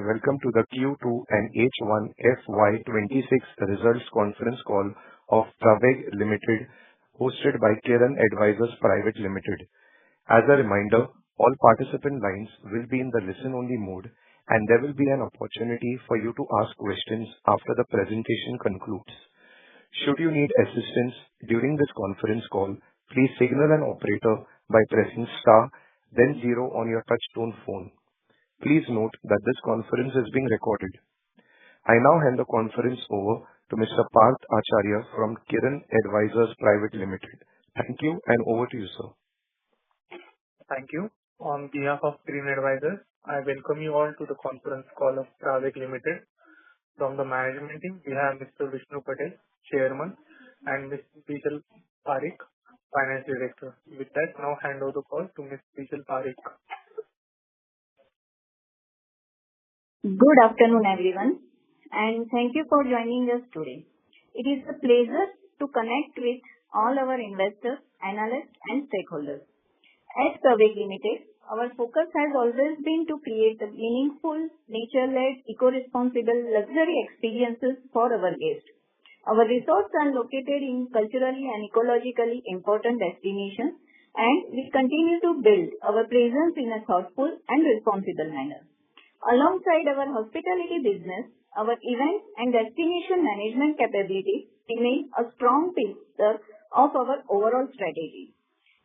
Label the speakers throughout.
Speaker 1: welcome to the Q2 and H1 FY26 results conference call of Praveg Limited, hosted by Kirin Advisors Private Limited. As a reminder, all participant lines will be in the listen-only mode, and there will be an opportunity for you to ask questions after the presentation concludes. Should you need assistance during this conference call, please signal an operator by pressing star, then 0 on your touch-tone phone. Please note that this conference is being recorded. I now hand the conference over to Mr. Parth Acharya from Kirin Advisors Private Limited. Thank you, and over to you, sir.
Speaker 2: Thank you. On behalf of Kirin Advisors, I welcome you all to the conference call of Praveg Limited. From the management team, we have Mr. Vishnu Patel, Chairman, and Ms. Bijal Parekh, Finance Director. With that, now hand over the call to Ms. Bijal Parekh.
Speaker 3: Good afternoon, everyone, and thank you for joining us today. It is a pleasure to connect with all our investors, analysts, and stakeholders. At Praveg Limited, our focus has always been to create a meaningful, nature-led, eco-responsible luxury experiences for our guests. Our resorts are located in culturally and ecologically important destinations, and we continue to build our presence in a thoughtful and responsible manner. Alongside our hospitality business, our event and destination management capabilities remain a strong pillar of our overall strategy.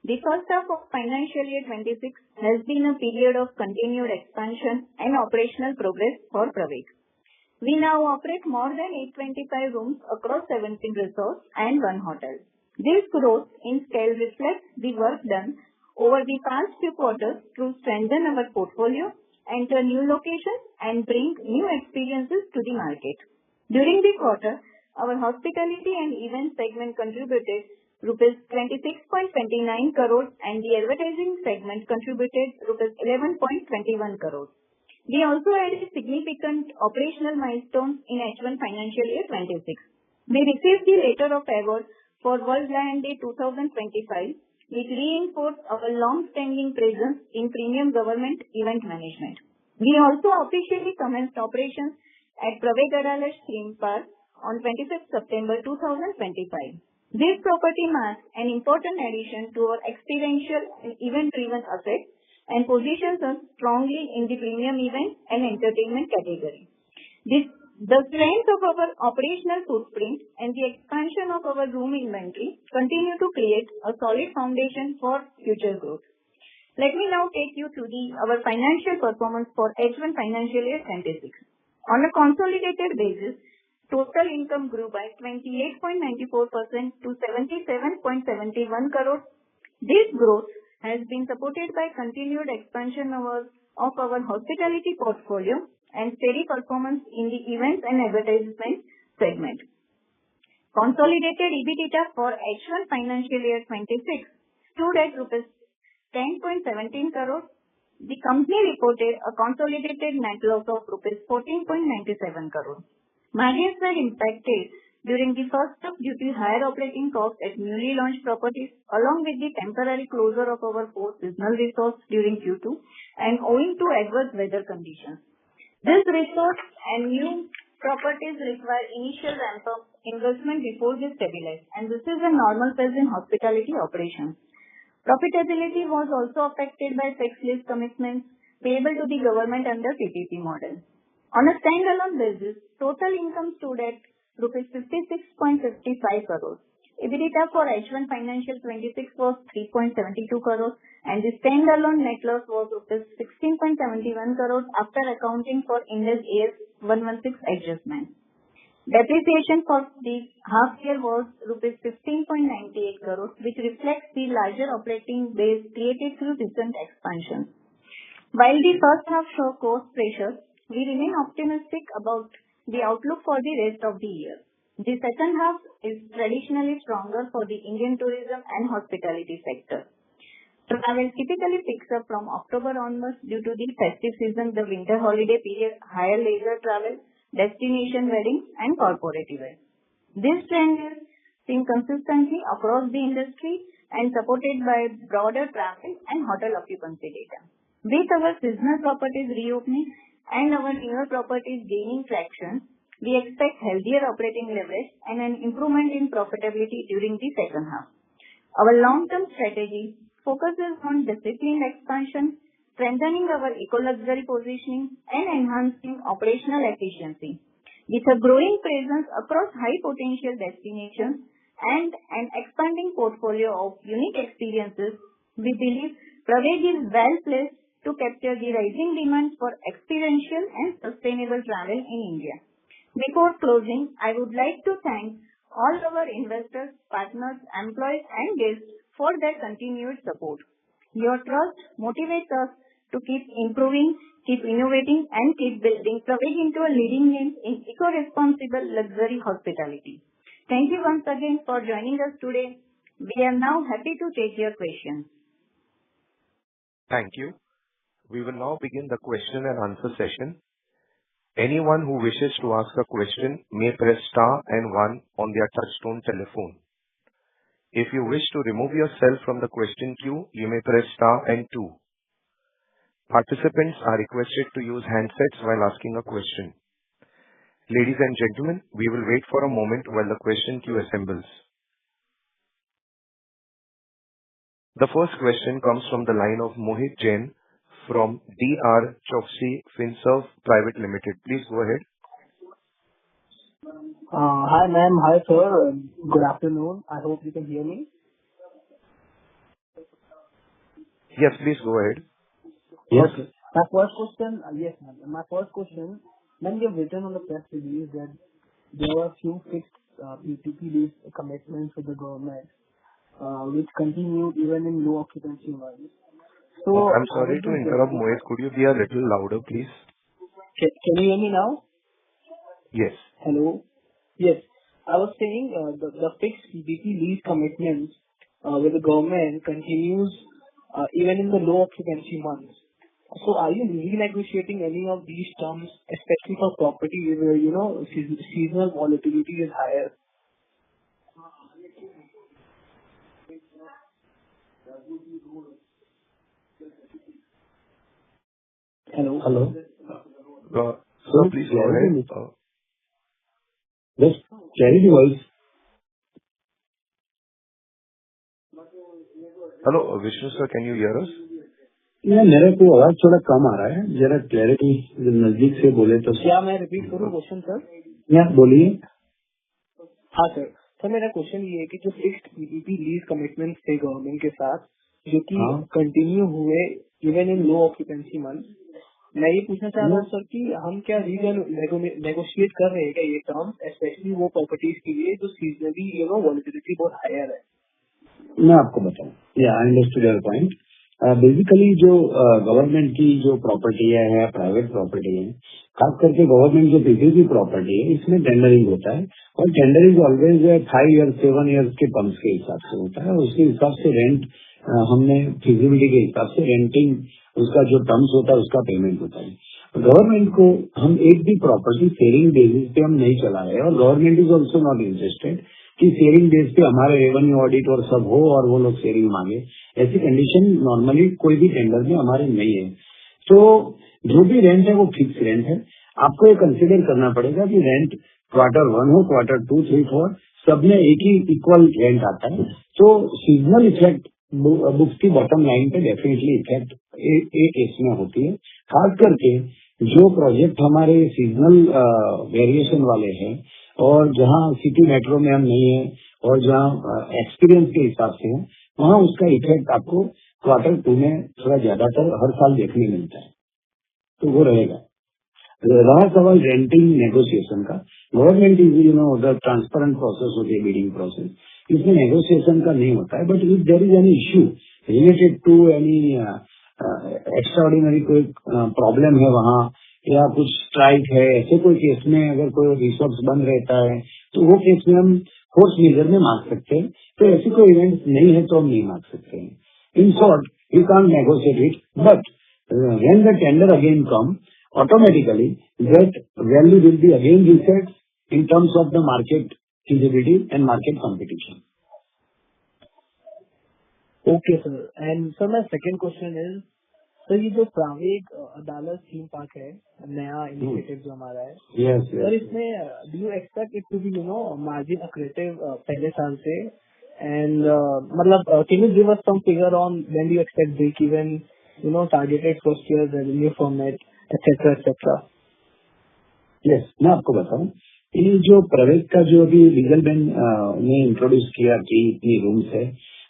Speaker 3: The first half of financial year 26 has been a period of continued expansion and operational progress for Praveg. We now operate more than 825 rooms across 17 resorts and 1 hotel. This growth in scale reflects the work done over the past few quarters to strengthen our portfolio, enter new locations, and bring new experiences to the market. During the quarter, our hospitality and event segment contributed rupees 26.29 crores and the advertising segment contributed rupees 11.21 crores. We also added significant operational milestones in H1 financial year 26. We received the letter of award for World Lion Day 2025, which reinforced our long-standing presence in premium government event management. We also officially commenced operations at Praveg Theme Park on 25th September 2025. This property marks an important addition to our experiential and event-driven assets and positions us strongly in the premium event and entertainment category. The strength of our operational footprint and the expansion of our room inventory continue to create a solid foundation for future growth. Let me now take you through our financial performance for H1 financial year 26. On a consolidated basis, total income grew by 28.94% to 77.71 crores. This growth has been supported by continued expansion of our hospitality portfolio and steady performance in the events and advertisement segment. Consolidated EBITDA for H1 financial year 26 stood at rupees 10.17 crores. The company reported a consolidated net loss of rupees 14.97 crores. Margins were impacted during the first half due to higher operating costs at newly launched properties, along with the temporary closure of our 4 seasonal resorts during Q2 and owing to adverse weather conditions. These resorts and new properties require initial ramp-up investment before they stabilize, and this is a normal phase in hospitality operations. Profitability was also affected by tax lease commitments payable to the government under PPP model. On a standalone basis, total income stood at rupees 56.55 crores. EBITDA for H1 financial 26 was 3.72 crores and the standalone net loss was rupees 16.71 crores after accounting for Ind AS 116 adjustment. Depreciation for the half year was rupees 15.98 crores, which reflects the larger operating base created through recent expansion. While the first half saw cost pressures, we remain optimistic about the outlook for the rest of the year. The second half is traditionally stronger for the Indian tourism and hospitality sector. Travel typically picks up from October onwards due to the festive season, the winter holiday period, higher leisure travel, destination weddings, and corporate events. This trend is seen consistently across the industry and supported by broader traffic and hotel occupancy data. With our seasonal properties reopening and our newer properties gaining traction, we expect healthier operating leverage and an improvement in profitability during the second half. Our long-term strategy focuses on disciplined expansion, strengthening our eco-luxury positioning, and enhancing operational efficiency. With a growing presence across high-potential destinations and an expanding portfolio of unique experiences, we believe Praveg is well placed to capture the rising demand for experiential and sustainable travel in India. Before closing, I would like to thank all our investors, partners, employees, and guests for their continued support. Your trust motivates us to keep improving, keep innovating, and keep building Praveg into a leading name in eco-responsible luxury hospitality. Thank you once again for joining us today. We are now happy to take your questions.
Speaker 1: Thank you. We will now begin the question and answer session. Anyone who wishes to ask a question may press star and one on their touchtone telephone. If you wish to remove yourself from the question queue, you may press star and two. Participants are requested to use handsets while asking a question. Ladies and gentlemen, we will wait for a moment while the question queue assembles. The first question comes from the line of Mohit Jain from DR Choksey Finserv Private Limited. Please go ahead.
Speaker 4: Hi ma'am, hi sir. Good afternoon. I hope you can hear me.
Speaker 1: Yes, please go ahead.
Speaker 4: Yes. Okay. My first question, yes ma'am. My first question, ma'am, you have written on the press release that there were few fixed PPP commitments with the government, which continued even in low occupancy months. So
Speaker 1: I'm sorry to interrupt, Mohit. Could you be a little louder, please?
Speaker 4: Can you hear me now?
Speaker 1: Yes.
Speaker 4: Hello? Yes. I was saying the fixed PPP lease commitments with the government continues even in the low occupancy months. So are you renegotiating any of these terms, especially for properties where, seasonal volatility is higher? Hello?
Speaker 1: Sir, please go ahead.
Speaker 5: Just carry the voice.
Speaker 1: Hello, Vishnu sir, can you hear us?
Speaker 5: Yeah, मेरे को आवाज थोड़ा कम आ रहा है, जरा clarity नजदीक से बोले तो।
Speaker 4: क्या मैं रिपीट करूं क्वेश्चन सर?
Speaker 5: या बोलिए।
Speaker 4: हाँ सर मेरा क्वेश्चन ये है कि जो फिक्स्ड पीपीपी लीज कमिटमेंट्स थे गवर्नमेंट के साथ जो कि कंटिन्यू हुए even in low occupancy month, मैं ये पूछना चाह रहा हूँ सर कि हम क्या नेगोशिएट कर रहे हैं क्या ये टर्म, स्पेशली वो प्रॉपर्टीज के लिए जो सीजनली वॉलेटिलिटी बहुत हायर है?
Speaker 5: मैं आपको बताऊं, I understood your point. Basically जो गवर्नमेंट की जो प्रॉपर्टी है प्राइवेट प्रॉपर्टी है, खास करके गवर्नमेंट जो पीपीपी प्रॉपर्टी है, इसमें टेंडरिंग होता है और टेंडरिंग ऑलवेज 5 ईयर 7 ईयर्स के टर्म्स के हिसाब से होता है। उसके हिसाब से रेंट हमने फिजिबिलिटी के हिसाब से रेंटिंग उसका जो टर्म्स होता है उसका पेमेंट होता है। गवर्नमेंट को हम एक भी प्रॉपर्टी शेयरिंग बेसिस पे हम नहीं चला रहे और government is also not interested कि शेयरिंग बेस पे हमारे रेवेन्यू ऑडिट और सब हो और वो लोग शेयरिंग मांगे। ऐसी कंडीशन नॉर्मली कोई भी टेंडर में हमारे नहीं है। तो जो भी रेंट है वो फिक्स रेंट है। आपको ये कंसिडर करना पड़ेगा कि रेंट क्वार्टर 1 हो, क्वार्टर 2, 3, 4 सब में एक ही इक्वल रेंट आता है। तो सीजनल इफेक्ट बुक्स की बॉटम लाइन पे डेफिनेटली इफेक्ट एक केस में होती है। खास करके जो प्रोजेक्ट हमारे सीजनल वेरिएशन वाले हैं और जहाँ सिटी मेट्रो में हम नहीं है और जहाँ एक्सपीरियंस के हिसाब से है, वहाँ उसका इफेक्ट आपको क्वार्टर 2 में थोड़ा ज्यादातर हर साल देखने मिलता है, तो वो रहेगा। रहा सवाल रेंटिंग नेगोशिएशन का, government is the transparent process होती है बिडिंग प्रोसेस, इसमें नेगोशिएशन का नहीं होता है। But if there is any issue related to any extraordinary कोई प्रॉब्लम है वहाँ या कुछ स्ट्राइक है, ऐसे कोई केस में अगर कोई रिसोर्स बंद रहता है तो वो केस में हम फोर्स मेजर में मांग सकते हैं। तो ऐसी कोई इवेंट नहीं है तो हम नहीं मांग सकते हैं। In short we can't negotiate it, but when the tender again come automatically that value will be again reset in terms of the market feasibility and market competition.
Speaker 4: Okay, sir. And so my second question is, sir ये जो प्रावेग अदालत theme park है, नया initiative जो हमारा है,
Speaker 5: Yes,
Speaker 4: sir
Speaker 5: yes.
Speaker 4: इसमें do you expect it to be margin accretive पहले साल से, एंड मतलब can you give us some figure on when do you expect break even, targeted first year revenue from it, etcetera etcetera?
Speaker 5: Yes, मैं आपको बताऊं, ये जो प्रवेग का जो अभी लीगल बेन ने इंट्रोड्यूस किया कि इतनी रूम्स है,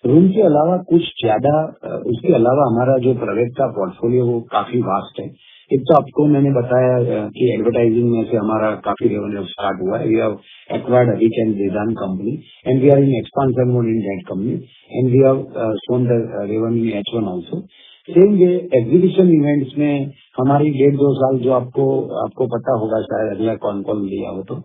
Speaker 5: रूम के अलावा कुछ ज्यादा उसके अलावा हमारा जो प्रवेग का पोर्टफोलियो वो काफी वास्ट है। एक तो आपको मैंने बताया कि एडवर्टाइजिंग में से हमारा काफी रेवेन्यू स्टार्ट हुआ है। We have acquired Arik and Vedant company and we are in expansion mode in that company and we have shown the revenue in H1 also. Same way exhibition events में हमारी 1.5-2 साल जो आपको पता होगा, शायद अगला कॉन कॉल लिया हो तो,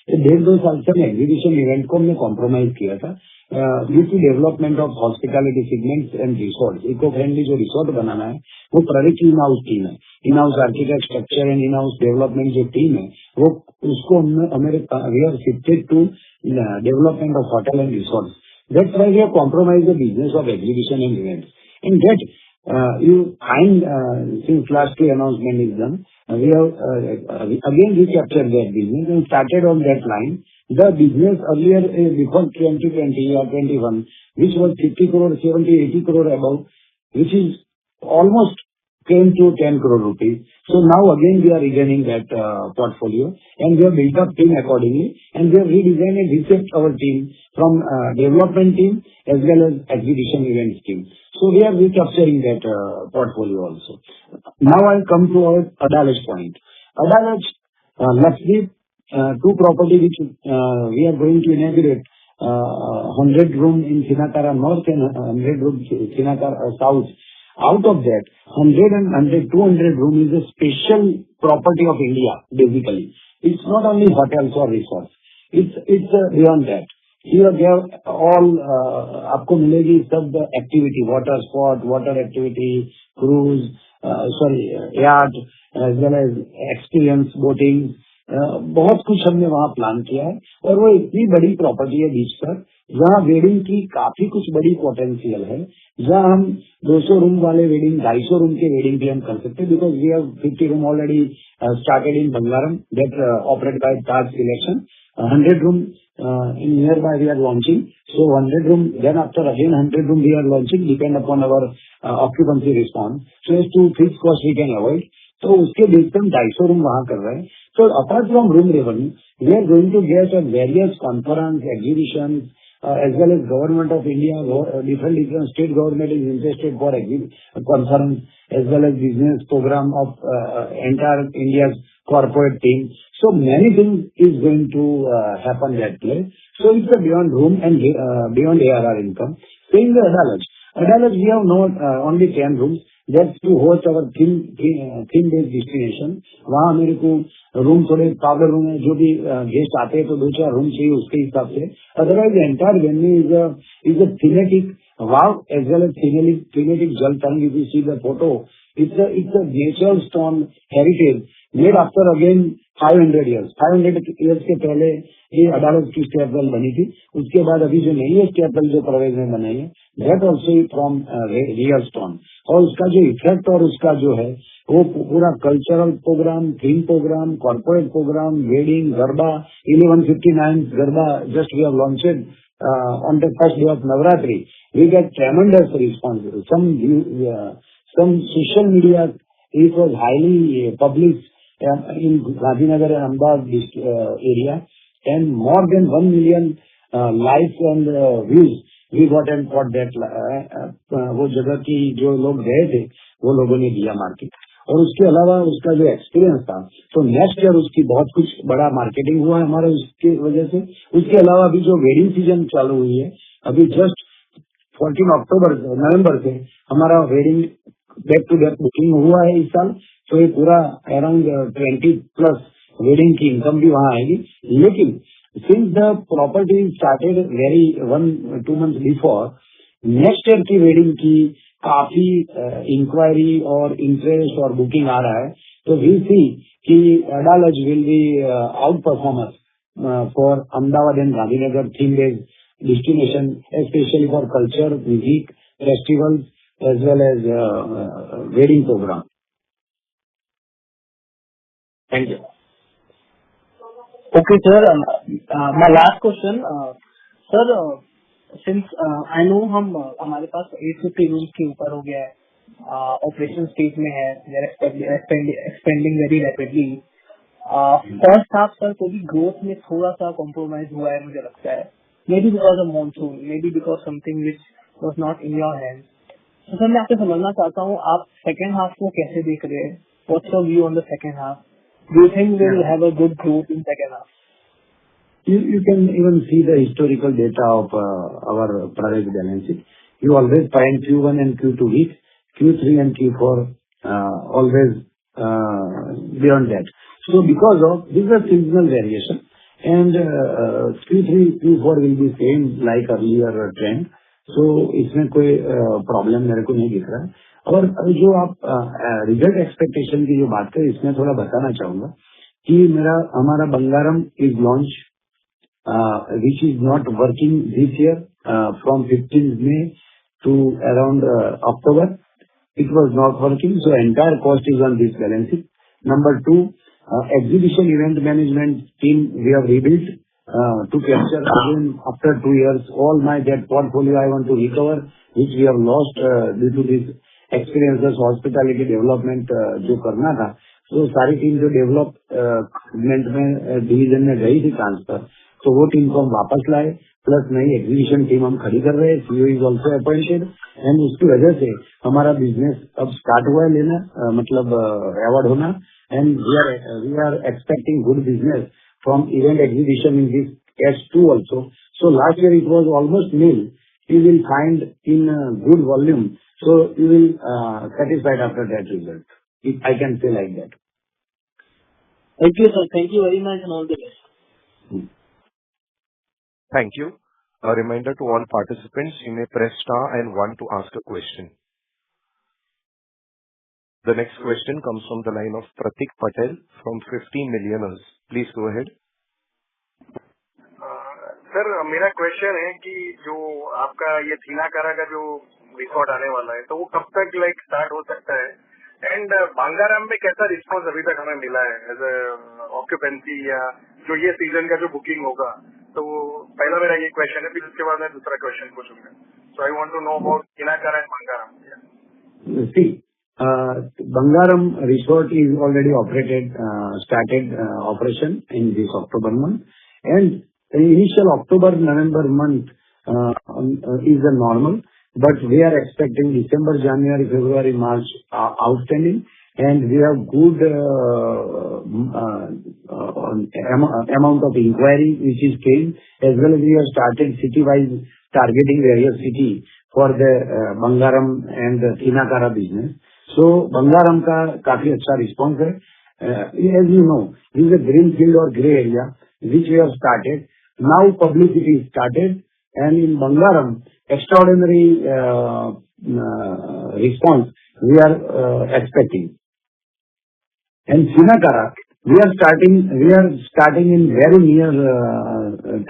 Speaker 5: ये 1.5-2 साल से एग्जीबिशन इवेंट को हमने कॉम्प्रोमाइज किया था due to development of hospitality segments and resort. Eco friendly जो रिसोर्ट बनाना है वो प्रवेग की इन हाउस टीम है, in house architect structure and in house development जो टीम है वो उसको we are shifted to development of hotel and resort. That's why we have compromise the business of exhibition and events and that you find since last two announcement is done, we have again recaptured that business and started on that line. The business earlier before 2020 or 21, which was 50 crore, 70, 80 crore above, which is almost came to 10 crore rupees. So now again we are regaining that portfolio and we have built up team accordingly and we have redesigned and reshaped our team from development team as well as exhibition events team. So we are recapturing that portfolio also. Now I'll come to our Adalat point. Adalat, Lakshdeep, two property which we are going to inaugurate, 100 room in Sinakara North and 100 room Sinakara South. Out of that, 100 and 100, 200 room is a special property of India, basically. It's not only hotels or resorts. It's beyond that. Here they have all, आपको मिलेगी सब activity, water sport, water activity, cruise, yacht, as well as experience boating, बहुत कुछ हमने वहाँ plan किया है और वो इतनी बड़ी प्रॉपर्टी है बीच पर, जहाँ वेडिंग की काफी कुछ बड़ी पोटेंशियल है, जहाँ हम 200 रूम वाले वेडिंग, 250 रूम के वेडिंग भी हम कर सकते हैं, because we have 50 room already started in Bangaram that operate by Taj selection, 100 room in nearby we are launching. So 100 room, then after again 100 room we are launching, depend upon our occupancy response. So as to fixed cost we can avoid. तो उसके base पे हम 250 room वहाँ कर रहे हैं. So apart from room revenue, we are going to get at various conference, exhibitions, as well as government of India, different state government is interested for conference, as well as business program of entire India's corporate team. So many things is going to happen that place. So it's a beyond room and beyond ARR income. Saying the Adalat, we have not only 10 rooms. That's to host our theme-based destination. वहाँ मेरे को room थोड़े powder room है, जो भी guest आते हैं तो 2-4 रूम चाहिए उसके हिसाब से. Otherwise, the entire venue is a thematic wow as well as thematic jal tank. If you see the photo, it's a natural stone heritage made after again 500 years. 500 years के पहले ये अदालत की स्टेपल बनी थी. उसके बाद अभी जो नई स्टेपल जो प्रवेग में बनाई है, that also from real stone. और उसका जो इफेक्ट और उसका जो है वो पूरा cultural program, theme program, corporate program, wedding, garba, 1159 garba just we have launched on the first day of Navratri. We get tremendous response. Some social media, it was highly published in Gandhinagar and Ahmedabad area, and more than 1 million likes and views we got and got that. वो जगह की जो लोग गए थे वो लोगों ने दिया मार्केट. और उसके अलावा उसका जो एक्सपीरियंस था, तो नेक्स्ट ईयर उसकी बहुत कुछ बड़ा मार्केटिंग हुआ है हमारे उसके वजह से. उसके अलावा अभी जो वेडिंग सीजन चालू हुई है, अभी जस्ट 14 नवंबर से हमारा wedding back to back booking हुआ है इस साल. तो ये पूरा अराउंड 20+ वेडिंग की इनकम भी वहाँ आएगी. लेकिन since the property started very 1-2 months before, next year की वेडिंग की काफी इंक्वायरी और इंटरेस्ट और बुकिंग आ रहा है. तो वी सी कि Adalaj will be out performers for Ahmedabad and Gandhinagar theme based destination, especially for culture, music, festivals, as well as wedding program. Thank you.
Speaker 4: Okay, sir. My last question, sir, since I know हमारे पास 850 rooms के ऊपर हो गया है, operation stage में है, we are expanding very rapidly. First half sir को भी ग्रोथ में थोड़ा सा कॉम्प्रोमाइज हुआ है मुझे लगता है, may be because of monsoon, may be because something which was not in your hand. तो सर मैं आपसे समझना चाहता हूँ, आप सेकेंड हाफ को कैसे देख रहे हैं? What's your view on the second half? Do you think we will have a good growth in second half?
Speaker 5: You can even see the historical data of our Praveg balance sheet. You always find Q1 and Q2 weak, Q3 and Q4 always beyond that. So because of this is a seasonal variation, and Q3, Q4 will be same like earlier trend. So इसमें कोई problem मेरे को नहीं दिख रहा है. और जो आप रिजल्ट एक्सपेक्टेशन की जो बात करें, इसमें थोड़ा बताना चाहूंगा कि हमारा Bangaram is launch which is not working this year from 15th May to around October. It was not working, so entire cost is on this balance sheet. Number two, exhibition event management team we have rebuilt to capture again after 2 years all my that portfolio I want to recover, which we have lost due to this experiences hospitality development जो करना था. तो सारी team जो development में division में गई थी ट्रांसफर, तो वो टीम को हम वापस लाए, प्लस नई एग्जीबिशन टीम हम खड़ी कर रहे हैं. CEO is also appointed, and उसकी वजह से हमारा बिजनेस अब स्टार्ट हुआ है लेना, मतलब अवार्ड होना, and we are expecting good business from event exhibition in this H2 also. So last year it was almost nil. You will find in good volume, so you will satisfied after that result, if I can say like that.
Speaker 4: Thank you, sir. Thank you very much and all the best.
Speaker 1: Thank you. A reminder to all participants, you may press star and 1 to ask a question. The next question comes from the line of Pratik Patel from 50 Millionaires. Please go ahead.
Speaker 6: Sir मेरा question है कि जो आपका ये थीनाकारा का जो record आने वाला है, तो वो कब तक स्टार्ट हो सकता है, एंड बांगाराम में कैसा रिस्पॉन्स अभी तक हमें मिला है एज ऑक्यूपेंसी, या जो ये सीजन का जो बुकिंग होगा. तो पहला मेरा ये क्वेश्चन है, फिर उसके बाद मैं दूसरा क्वेश्चन पूछूंगा. So I want to know about Thinnakara and Bangaram.
Speaker 5: See, Bangaram resort is already started operation in this October month, and the initial October-November month is a normal, but we are expecting December, January, February, March outstanding, and we have good amount of inquiry which is came, as well as we have started city-wise targeting various city for the Bangaram and the Theenakara business. So Bangaram का काफी अच्छा response है. As you know, this is a green field or grey area which we have started. Now publicity is started, and in Bangaram extraordinary response we are expecting. And Theenakara we are starting in very near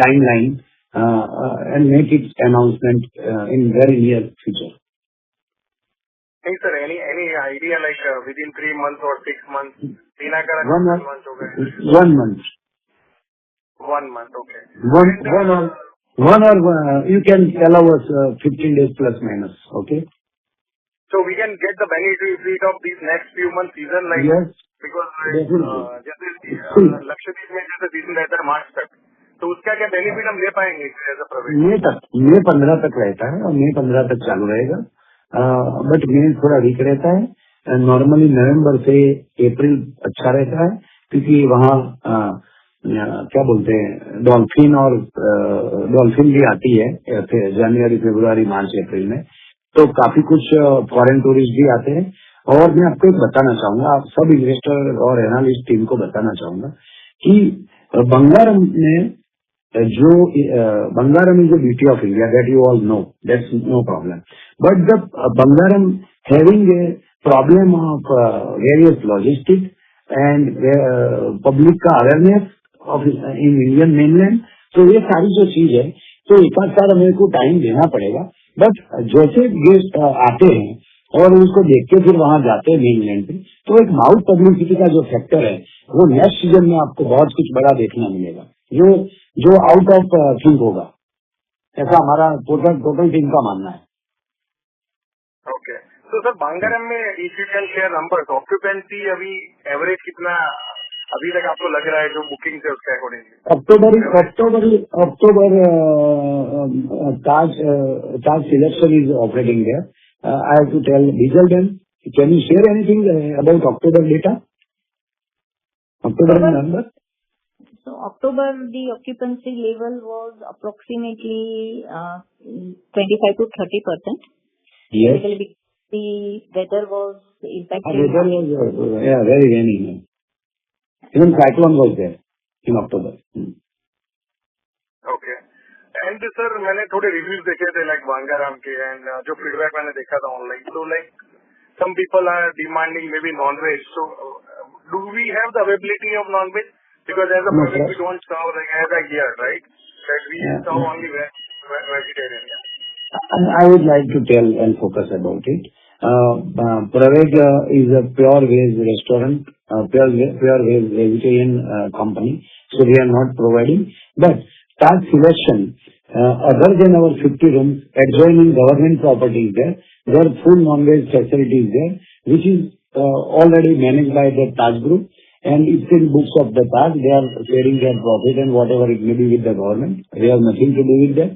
Speaker 5: timeline and make its announcement in very near future.
Speaker 6: नहीं sir, any idea within 3 months or 6 months? थीनाकारा
Speaker 5: 1 month.
Speaker 6: 1 month हो गए.
Speaker 5: 1 month.
Speaker 6: 1 month, okay.
Speaker 5: One or you can allow us 15 days plus minus, okay?
Speaker 6: So we can get the benefit of these next few months season,
Speaker 5: yes,
Speaker 6: because
Speaker 5: definitely.
Speaker 6: Lakshadweep में जैसे season रहता है मार्च तक, तो उसका क्या बेनिफिट हम ले पाएंगे एज अ प्रवेश?
Speaker 5: May 15 तक रहता है और May 15 तक चालू रहेगा, बट May थोड़ा वीक रहता है. नॉर्मली नवंबर से अप्रैल अच्छा रहता है, क्योंकि वहाँ क्या बोलते हैं डॉल्फिन भी आती है जनवरी, फरवरी, मार्च, अप्रैल में, तो काफी कुछ फॉरेन टूरिस्ट भी आते हैं. और मैं आपको एक बताना चाहूंगा, आप सब इन्वेस्टर और एनालिस्ट टीम को बताना चाहूंगा कि बंगारम में Bangaram is the beauty of India, that you all know. That's no problem. But the Bangaram having a problem of various logistics and public का awareness of in Indian mainland, तो ये सारी जो चीज है, तो एक आध साल हमें को टाइम देना पड़ेगा. बट जैसे गेस्ट आते हैं और उसको देख के फिर वहां जाते हैं मेनलैंड पे, तो एक माउथ पब्लिसिटी का जो फैक्टर है वो नेक्स्ट सीजन में आपको बहुत कुछ बड़ा देखने मिलेगा, जो जो आउट ऑफ थिंक होगा, ऐसा हमारा टोटल टीम का मानना है।
Speaker 6: ओके, तो सर बांगाराम में if you can share number, occupancy अभी एवरेज कितना अभी तक आपको लग रहा है जो बुकिंग है उसके accordingly?
Speaker 5: October Taj selection is operating there. I have to tell Diesel then. Can you share anything about October data? October number?
Speaker 3: So October, the occupancy level was approximately 25 to 30%.
Speaker 5: Yes.
Speaker 3: The weather was impacted.
Speaker 5: Weather was very rainy. Even cyclone was there in October.
Speaker 6: Okay, and sir मैंने थोड़े reviews देखे थे like बांगाराम के, and जो feedback मैंने देखा था online, तो like some people are demanding maybe non veg, so do we have the availability of non veg? Because as a product we don't serve like as a gear, right, that we serve only vegetarian.
Speaker 5: I would like to tell and focus about it. Praveg is a pure veg restaurant, pure veg vegetarian company, so we are not providing. But Taj Selection, other than our 50 rooms, adjoining government property is there. There are full non-veg facilities there, which is already managed by the Taj Group, and it's in books of the Taj. They are sharing their profit and whatever it may be with the government. We have nothing to do with that.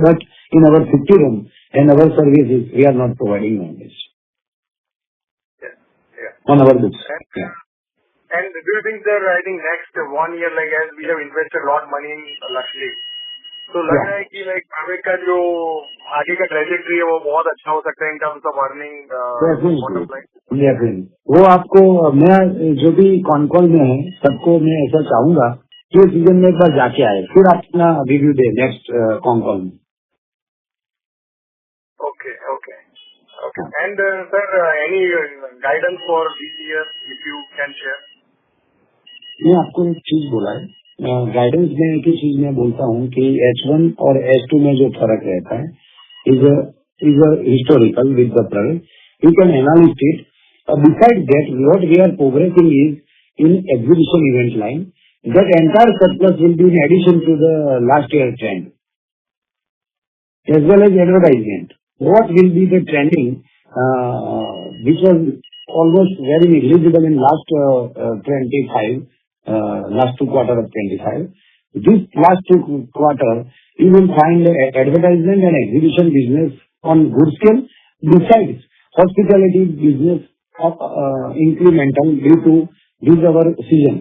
Speaker 5: But in our 50 room and our services, we are not providing non-veg on our books.
Speaker 6: And do you think that I think next 1 year, like as we have invested a lot money in Luxury, तो लग रहा है कि like प्रावेग का जो आगे का trajectory है वो बहुत अच्छा हो सकता है इन टर्म्स ऑफ अर्निंग?
Speaker 5: वो आपको मैं जो भी कॉन्कॉल में है सबको मैं ऐसा चाहूंगा कि सीजन में एक बार जाके आए, फिर आप अपना रिव्यू दे नेक्स्ट कॉन्कॉल में.
Speaker 6: Okay okay okay, and sir any guidance for this year if you can share?
Speaker 5: मैं आपको एक चीज बोला है, गाइडेंस में एक ही चीज मैं बोलता हूँ कि H1 और H2 में जो फर्क रहता है is historical with the Praveg. You can analyze it. Besides that, what we are progressing is in exhibition event line. That entire surplus will be in addition to the last year trend, as well as advertisement. What will be the trending, which was almost very negligible in last 2 quarter of 25. This last 2 quarter, you will find advertisement and exhibition business on good scale. Besides, hospitality business incremental due to this our season.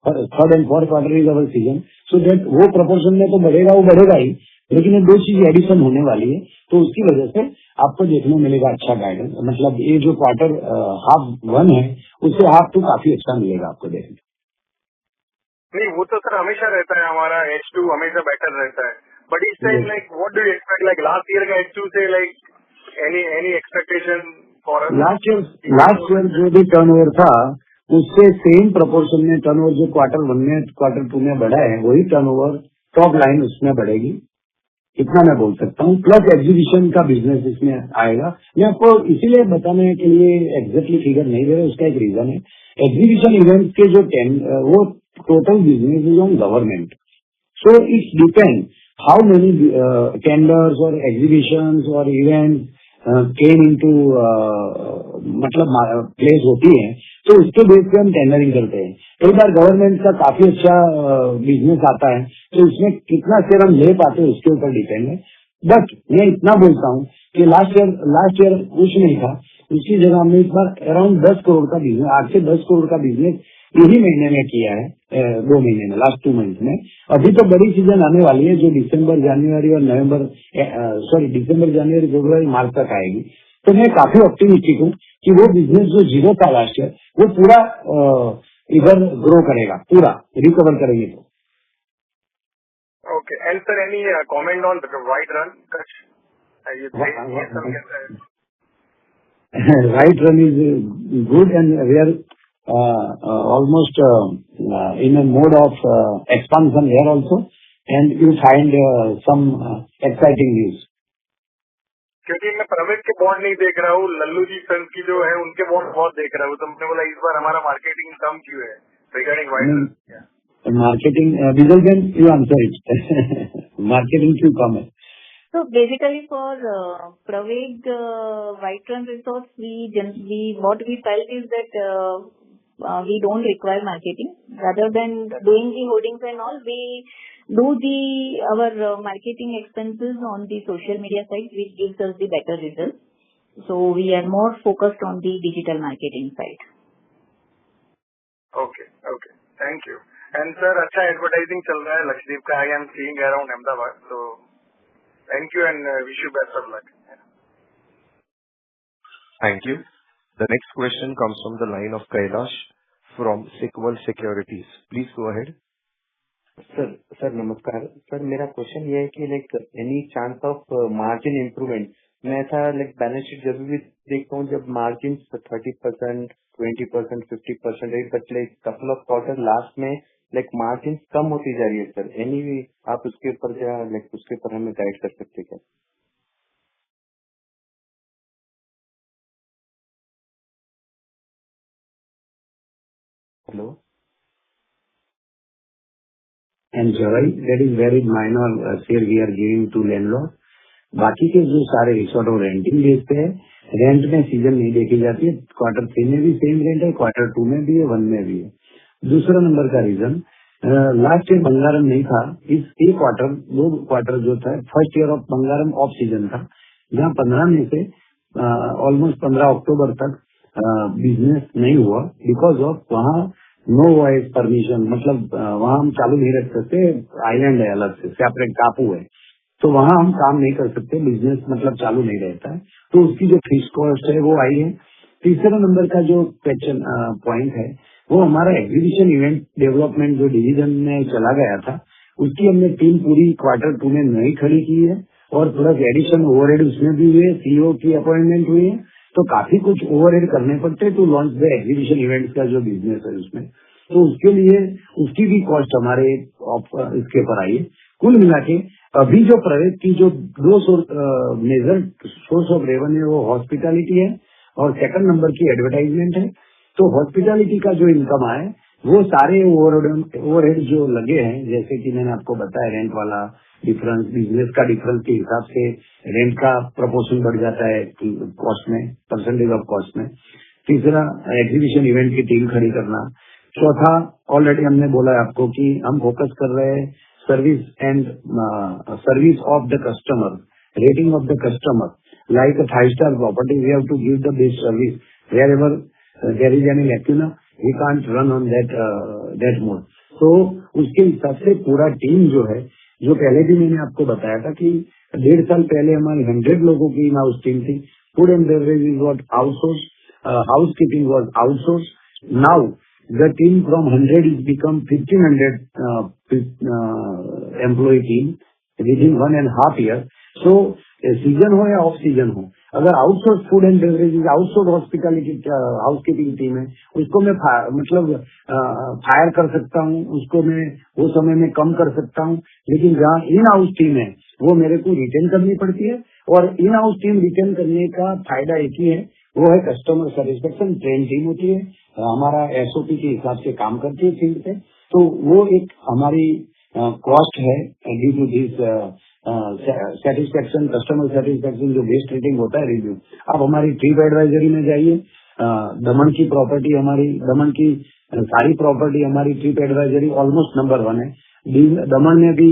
Speaker 5: Third and fourth quarter is our season. So that वो proportion में तो बढ़ेगा ही, लेकिन ये दो चीजें addition होने वाली है, तो उसकी वजह से आपको देखने मिलेगा अच्छा गाइडेंस. मतलब ये जो क्वार्टर हाफ 1 है उससे हाफ 2 काफी अच्छा मिलेगा आपको देखने.
Speaker 6: नहीं वो तो सर हमेशा रहता है, हमारा H2 हमेशा बेटर रहता है, बट इस time like what do you expect, like last year का H2 से like any expectation for
Speaker 5: last year जो भी टर्नओवर था उससे सेम प्रोपोर्शन में टर्नओवर जो क्वार्टर 1 में क्वार्टर 2 में बढ़ा है वही टर्नओवर टॉप लाइन उसमें बढ़ेगी, इतना मैं बोल सकता हूँ. प्लस एग्जीबिशन का बिजनेस इसमें आएगा. मैं आपको इसीलिए बताने के लिए एग्जैक्टली फिगर नहीं दे रहा, उसका एक रीजन है. एग्जीबिशन इवेंट के जो वो total business is on government. So it depends how many tenders or exhibitions or events came into मतलब प्लेस होती है, तो उसके बेस पे हम टेंडरिंग करते हैं. कई बार गवर्नमेंट का काफी अच्छा बिजनेस आता है, तो उसमें कितना शेयर हम ले पाते हैं उसके ऊपर डिपेंड है. बट मैं इतना बोलता हूँ कि लास्ट ईयर कुछ नहीं था, उसकी जगह हमने इस बार अराउंड 10 करोड़ का बिजनेस, 8 से 10 करोड़ का बिजनेस यही महीने में किया है, 2 महीने में, लास्ट 2 मंथ में. अभी तो बड़ी सीजन आने वाली है जो दिसंबर जनवरी फरवरी मार्च तक आएगी. तो मैं काफी ऑप्टिमिस्टिक हूँ कि वो बिजनेस जो जीरो था लास्ट ईयर वो पूरा इधर ग्रो करेगा, पूरा रिकवर करेंगे. तो
Speaker 6: okay, and sir any comment on the white run?
Speaker 5: Right run is good, and we are almost in a mode of expansion here also, and you find some exciting news.
Speaker 6: क्योंकि मैं प्रवेग के bond नहीं देख रहा हूँ, लल्लू जी sons की जो है उनके बॉन्ड बहुत देख रहा हूँ, तो मैंने बोला इस बार हमारा मार्केटिंग कम क्यों है regarding white
Speaker 5: marketing vigil you answer it marketing क्यों कम है?
Speaker 3: So basically for Praveg White Run Resorts, what we felt is that we don't require marketing. Rather than doing the hoardings and all, we do our marketing expenses on the social media site, which gives us the better results. So we are more focused on the digital marketing side.
Speaker 6: Okay, thank you. And sir, अच्छा advertising चल रहा है लक्षद्वीप का, I am seeing around Ahmedabad, so thank you and wish you best of luck.
Speaker 1: Thank you. The next question comes from the line of Kailash from Sequel Securities. Please go ahead.
Speaker 7: Sir नमस्कार sir, मेरा question ये है कि like any chance of margin improvement? मैं ऐसा like balance sheet जब भी देखता हूँ जब मार्जिन 30%, 20%, 50% है, but like couple of quarter last में लाइक मार्जिन कम होती जा रही है सर। एनी आप उसके ऊपर क्या लाइक उसके ऊपर हमें गाइड कर सकते क्या? Hello
Speaker 5: And Joy, that is very minor share we are giving to landlord. बाकी के जो सारे रिसोर्ट और रेंटिंग बेचते हैं, रेंट में सीजन नहीं देखी जाती है। क्वार्टर 3 में भी सेम रेंट है, क्वार्टर 2 में भी है, 1 में भी है। दूसरा नंबर का रीजन लास्ट ईयर बंगारम नहीं था। इस एक क्वार्टर 2 क्वार्टर जो था first year of Bangaram off season था, जहाँ 15 में से ऑलमोस्ट 15 अक्टूबर तक बिजनेस नहीं हुआ बिकॉज ऑफ वहाँ नो वॉइस परमिशन, मतलब वहाँ हम चालू नहीं रख सकते। आइलैंड है, अलग से सेपरेट टापू है, तो वहाँ हम काम नहीं कर सकते, बिजनेस मतलब चालू नहीं रहता है, तो उसकी जो फिक्स कॉस्ट है वो आई है। तीसरा नंबर का जो क्वेश्चन पॉइंट है वो हमारा एग्जीबिशन इवेंट डेवलपमेंट जो डिवीजन में चला गया था, उसकी हमने टीम पूरी क्वार्टर 2 में नई खड़ी की है और प्लस एडिशन ओवरहेड उसमें भी हुए, सीईओ की अपॉइंटमेंट हुई है, तो काफी कुछ ओवरहेड करने पड़ते to launch the exhibition event का जो बिजनेस है उसमें, तो उसके लिए उसकी भी कॉस्ट हमारे इसके ऊपर आई है। कुल मिला के अभी जो प्रवेग की जो 2 मेजर सोर्स ऑफ रेवेन्यू वो हॉस्पिटैलिटी है और सेकंड नंबर की एडवर्टाइजमेंट है। तो हॉस्पिटैलिटी का जो इनकम आए वो सारे ओवरहेड जो लगे हैं, जैसे कि मैंने आपको बताया रेंट वाला डिफरेंस, बिजनेस का डिफरेंस के हिसाब से रेंट का प्रोपोर्शन बढ़ जाता है कॉस्ट में, परसेंटेज ऑफ कॉस्ट में। तीसरा एग्जीबिशन इवेंट की टीम खड़ी करना। चौथा ऑलरेडी हमने बोला है आपको कि हम फोकस कर रहे हैं service and service of the customer, rating of the customer, like a 5-star property we have to give the best service wherever there is any lacuna, we can't run on that mode. तो उसके हिसाब से पूरा team जो है, जो पहले भी मैंने आपको बताया था कि 1.5 साल पहले हमारी 100 लोगों की इन हाउस टीम थी। Food and beverage is what outsource, house keeping was outsource. Now the team from 100 is become 1500 employee team within 1.5 year. So season हो या ऑफ सीजन हो, अगर outsource food and beverage outsource hospitality housekeeping team है, उसको मैं मतलब fire कर सकता हूँ, उसको मैं वो समय में कम कर सकता हूँ। लेकिन जहाँ इन हाउस टीम है वो मेरे को रिटेन करनी पड़ती है, और इन हाउस टीम रिटेन करने का फायदा एक ही है, वो है कस्टमर सेटिस्फेक्शन। ट्रेन टीम होती है, हमारा एसओपी के हिसाब से काम करती है फील्ड पे, तो वो एक हमारी कॉस्ट है due to this satisfaction, customer satisfaction जो बेस्ट रेटिंग होता है रिव्यू। आप हमारी ट्रिप एडवाइजरी में जाइए, दमन की प्रॉपर्टी हमारी, दमन की सारी प्रॉपर्टी हमारी ट्रिप एडवाइजरी ऑलमोस्ट नंबर 1 है। दमन में भी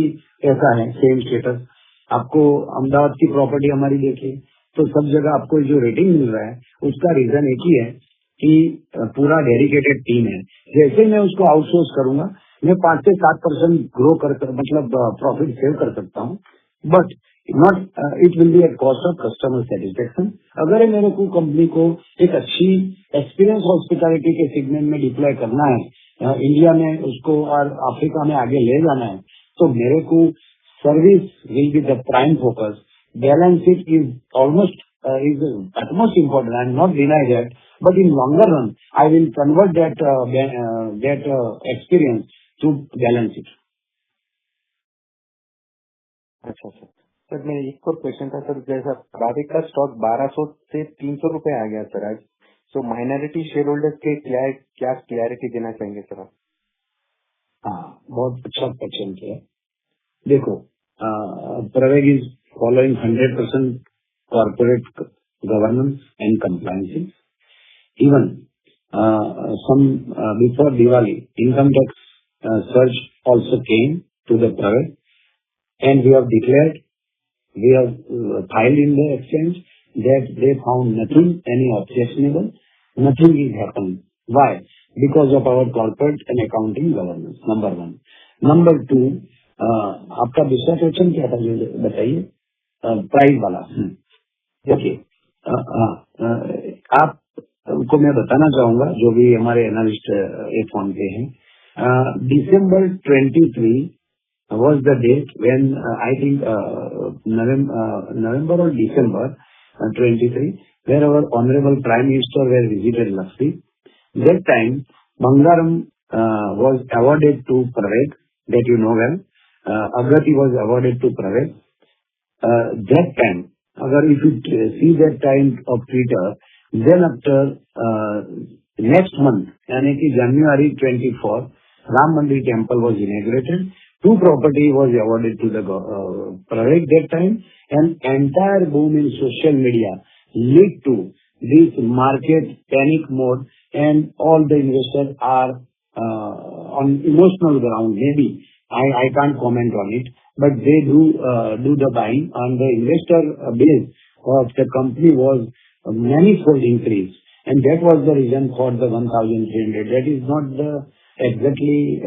Speaker 5: ऐसा है सेम स्टेटस। आपको अहमदाबाद की प्रॉपर्टी हमारी देखिए, तो सब जगह आपको जो रेटिंग मिल रहा है उसका रीजन एक ही है कि पूरा डेडिकेटेड टीम है। जैसे मैं उसको आउटसोर्स करूंगा, मैं 5 से 7% ग्रो कर मतलब प्रॉफिट सेव कर सकता हूँ, but not it will be at cost of customer satisfaction. अगर मेरे को कंपनी को एक अच्छी एक्सपीरियंस हॉस्पिटैलिटी के सेगमेंट में डिप्लॉय करना है, इंडिया में उसको और अफ्रीका में आगे ले जाना है, तो मेरे को service will be the prime focus. Balance sheet is almost is utmost important. I am not denying that, but in longer run, I will convert that experience to balance sheet.
Speaker 7: अच्छा sir, sir मेरा एक और question था sir, जैसा प्रावेग का stock 1200 से 300 रुपए आ गया सर आज, तो माइनॉरिटी शेयर होल्डर्स के क्या क्लैरिटी देना चाहेंगे सर आप?
Speaker 5: हाँ, बहुत अच्छा क्वेश्चन किया। देखो, Praveg is following 100% corporate governance and compliance. Even before Diwali, income tax surge also came to the Praveg, and we have declared, we have filed in the exchange that they found nothing any objectionable, nothing is happened. Why? Because of our corporate and accounting governance, number one. Number two, आपका दूसरा question क्या था जो बताइए, price वाला। देखिए, आपको मैं बताना चाहूंगा, जो भी हमारे एनालिस्ट एक फोन पे हैं, December 23 was the date when I think November or December 23, where our Honorable Prime Minister were visited Lakshmi. That time, Bangaram was awarded to Praveg, that you know well. Agrati was awarded to Praveg. That time, if you see that time of Twitter, then after next month, यानी कि January 24, Ram Mandir temple was inaugurated. Two property was awarded to the Praveg that time, and entire boom in social media led to this market panic mode, and all the investors are on emotional ground. Maybe I can't comment on it, but they do the buying, and the investor base of the company was a manifold increase, and that was the reason for the 1,300. That is not exactly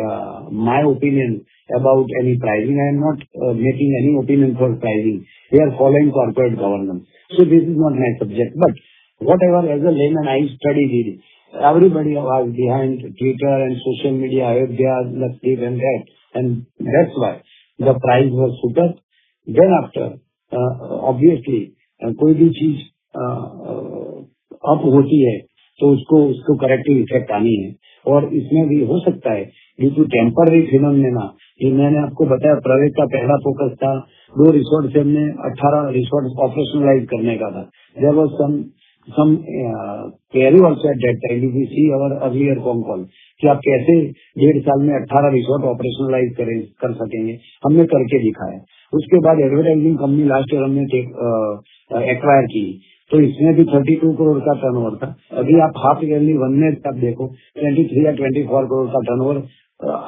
Speaker 5: my opinion about any pricing. I am not making any opinion for pricing. We are following corporate governance. So this is not my subject. But whatever, as a layman, I studied it. Everybody was behind Twitter and social media, Ayodhya, Lakshmi and that. And that's why the price was super. Then after, obviously, कोई भी चीज up होती है तो उसको corrective effect आनी है, और इसमें भी हो सकता है ड्यू टू टेम्पररी फिनोमेना। ये मैंने आपको बताया, प्राइवेट का पहला फोकस था 2 रिसोर्ट से हमने 18 रिसोर्ट ऑपरेशनलाइज करने का था। There was some query also at that time, if you see our earlier phone call, कि आप कैसे 1.5 साल में 18 रिसोर्ट ऑपरेशनलाइज कर सकेंगे, हमने करके दिखाया। उसके बाद एडवर्टाइजिंग कंपनी लास्ट ईयर हमने एक्वायर की, तो इसमें भी 32 करोड़ का टर्नओवर था। अभी आप हाफ ईयरली वन में तब देखो 23 या 24 करोड़ का टर्नओवर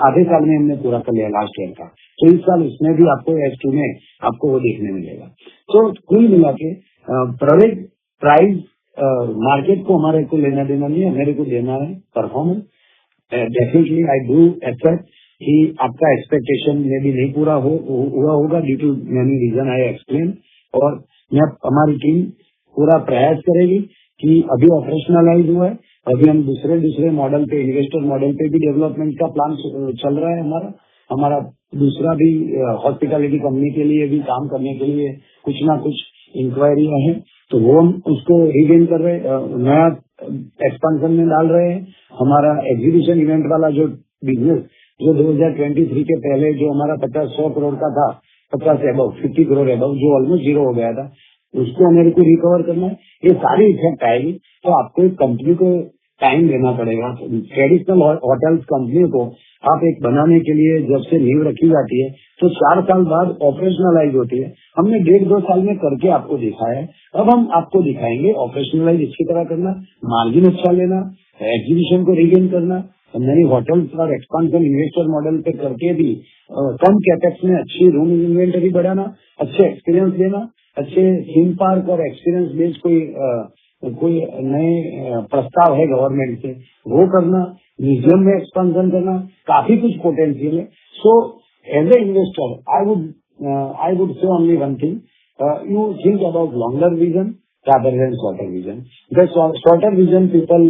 Speaker 5: आधे साल में हमने पूरा कर लिया लास्ट ईयर का। तो इस साल इसमें भी आपको H2 में आपको वो देखने मिलेगा। तो कुल मिला के प्राइवेट प्राइस मार्केट को हमारे को लेना देना नहीं है, मेरे को देना है performance. Definitely I do accept कि आपका एक्सपेक्टेशन में भी नहीं पूरा हुआ होगा due to many reason I explain, और हमारी टीम पूरा प्रयास करेगी कि अभी ऑपरेशनलाइज हुआ है, अभी हम दूसरे मॉडल पे, इन्वेस्टर मॉडल पे भी डेवलपमेंट का प्लान चल रहा है। हमारा दूसरा भी हॉस्पिटैलिटी कंपनी के लिए भी काम करने के लिए कुछ ना कुछ इंक्वायरियां हैं, तो वो हम उसको रिगेन कर रहे हैं, नया एक्सपेंशन में डाल रहे हैं। हमारा एग्जीबिशन इवेंट वाला जो बिजनेस जो 2023 के पहले जो हमारा 50-100 करोड़ का था, 50 करोड़ अबव, जो ऑलमोस्ट जीरो हो गया था, उसको मेरे को रिकवर करना है। ये सारी इफेक्ट आएगी, तो आपको एक कंपनी को टाइम देना पड़ेगा। ट्रेडिशनल होटल्स कंपनी को आप एक बनाने के लिए जब से नींव रखी जाती है तो 4 साल बाद ऑपरेशनलाइज होती है। हमने 1.5-2 साल में करके आपको दिखाया है, अब हम आपको दिखाएंगे ऑपरेशनलाइज इसकी तरह करना, मार्जिन अच्छा लेना, एग्जीबिशन को रीगेन करना, नई होटल्स और एक्सपांशन इन्वेस्टर मॉडल पे करके भी कम कैपेक्स में अच्छी रूम इन्वेंटरी बढ़ाना, अच्छे एक्सपीरियंस देना, अच्छे थीम पार्क और एक्सपीरियंस बेस्ड कोई नए प्रस्ताव है गवर्नमेंट से वो करना, म्यूजियम में एक्सपेंशन करना, काफी कुछ पोटेंशियल है। So as a investor I would say only one thing, you think about longer vision rather than shorter vision. The shorter vision people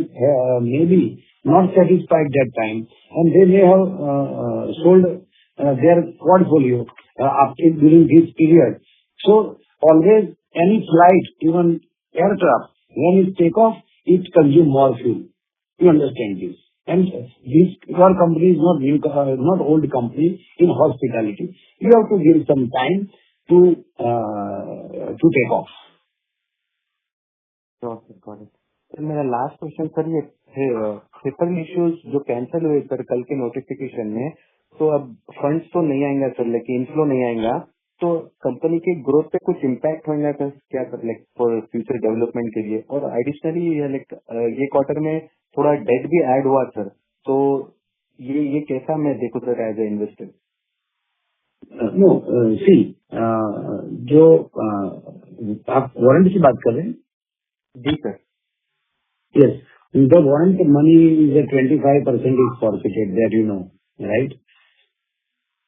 Speaker 5: may be not satisfied that time, and they may have sold their portfolio during this period. So always any flight, even aircraft, when it take off, it consume more fuel. You understand this? And this your company is not new, not old company in hospitality. You have to give some time. to take off.
Speaker 7: got it. Sir मेरा last question sir, ये triple issues जो cancel हुए sir कल के notification में, तो अब funds तो नहीं आएंगे सर, लेकिन इनफ्लो नहीं आएगा, तो कंपनी के ग्रोथ पे कुछ इम्पैक्ट होगा सर क्या sir, like for future development के लिए? और एडिशनली लाइक ये क्वार्टर में थोड़ा डेट भी ऐड हुआ सर, तो ये कैसा मैं देखूं sir as a investor?
Speaker 5: No see, जो आप वारंट की बात कर रहे हैं?
Speaker 7: जी sir.
Speaker 5: Yes. The warrant money is a 25% is forfeited, that you know, right?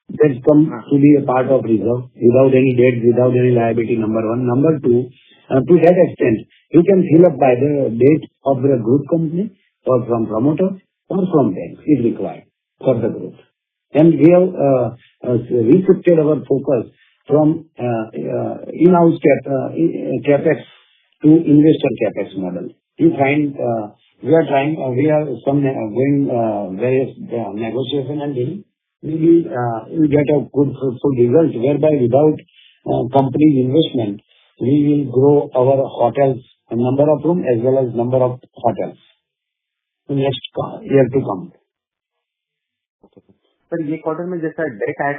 Speaker 5: That's come to be a part of reserve without any debt, without any liability, number one. Number two, to that extent, you can fill up by the date of the group company or from promoter or from bank if required for the growth. And we have reshifted our focus from in-house capex to investor capex model. You find we are going various negotiation and deal. Maybe we get a good fruitful result whereby without company's investment, we will grow our hotels, number of room as well as number of hotels in next year to come.
Speaker 7: Sir ये quarter में जैसा डेट ऐड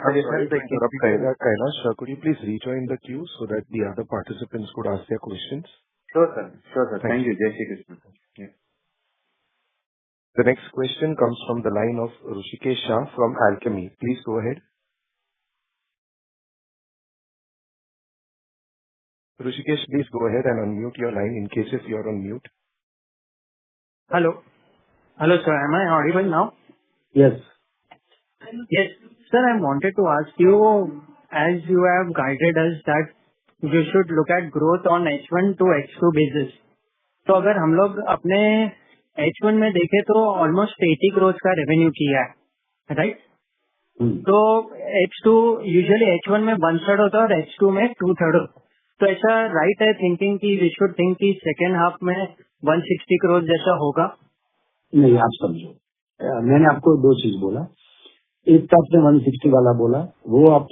Speaker 1: Kailash, could you please rejoin the queue so that the other participants could ask their questions?
Speaker 7: Sure sir. Thank you. Jai Shri Krishna. Yeah.
Speaker 1: The next question comes from the line of Rushikesh Shah from Alchemy. Please go ahead. Rushikesh, please go ahead and unmute your line in case if you are on mute.
Speaker 8: Hello sir, am I audible now?
Speaker 5: Yes.
Speaker 8: Yes sir, I wanted to ask you, as you have guided us that you should look at growth on H1 to H2 basis. तो अगर हम लोग अपने H1 में देखें तो almost 80 crore का revenue किया है, राइट? तो H2 यूजुअली H1 में 1/3 होता है और H2 में 2/3 होता है, तो ऐसा राइट है थिंकिंग की वी शुड थिंक की सेकेंड हाफ में 160 करोड़ जैसा होगा?
Speaker 5: नहीं, आप समझो, मैंने आपको दो चीज बोला. एक तो आपने 160 वाला बोला, वो आप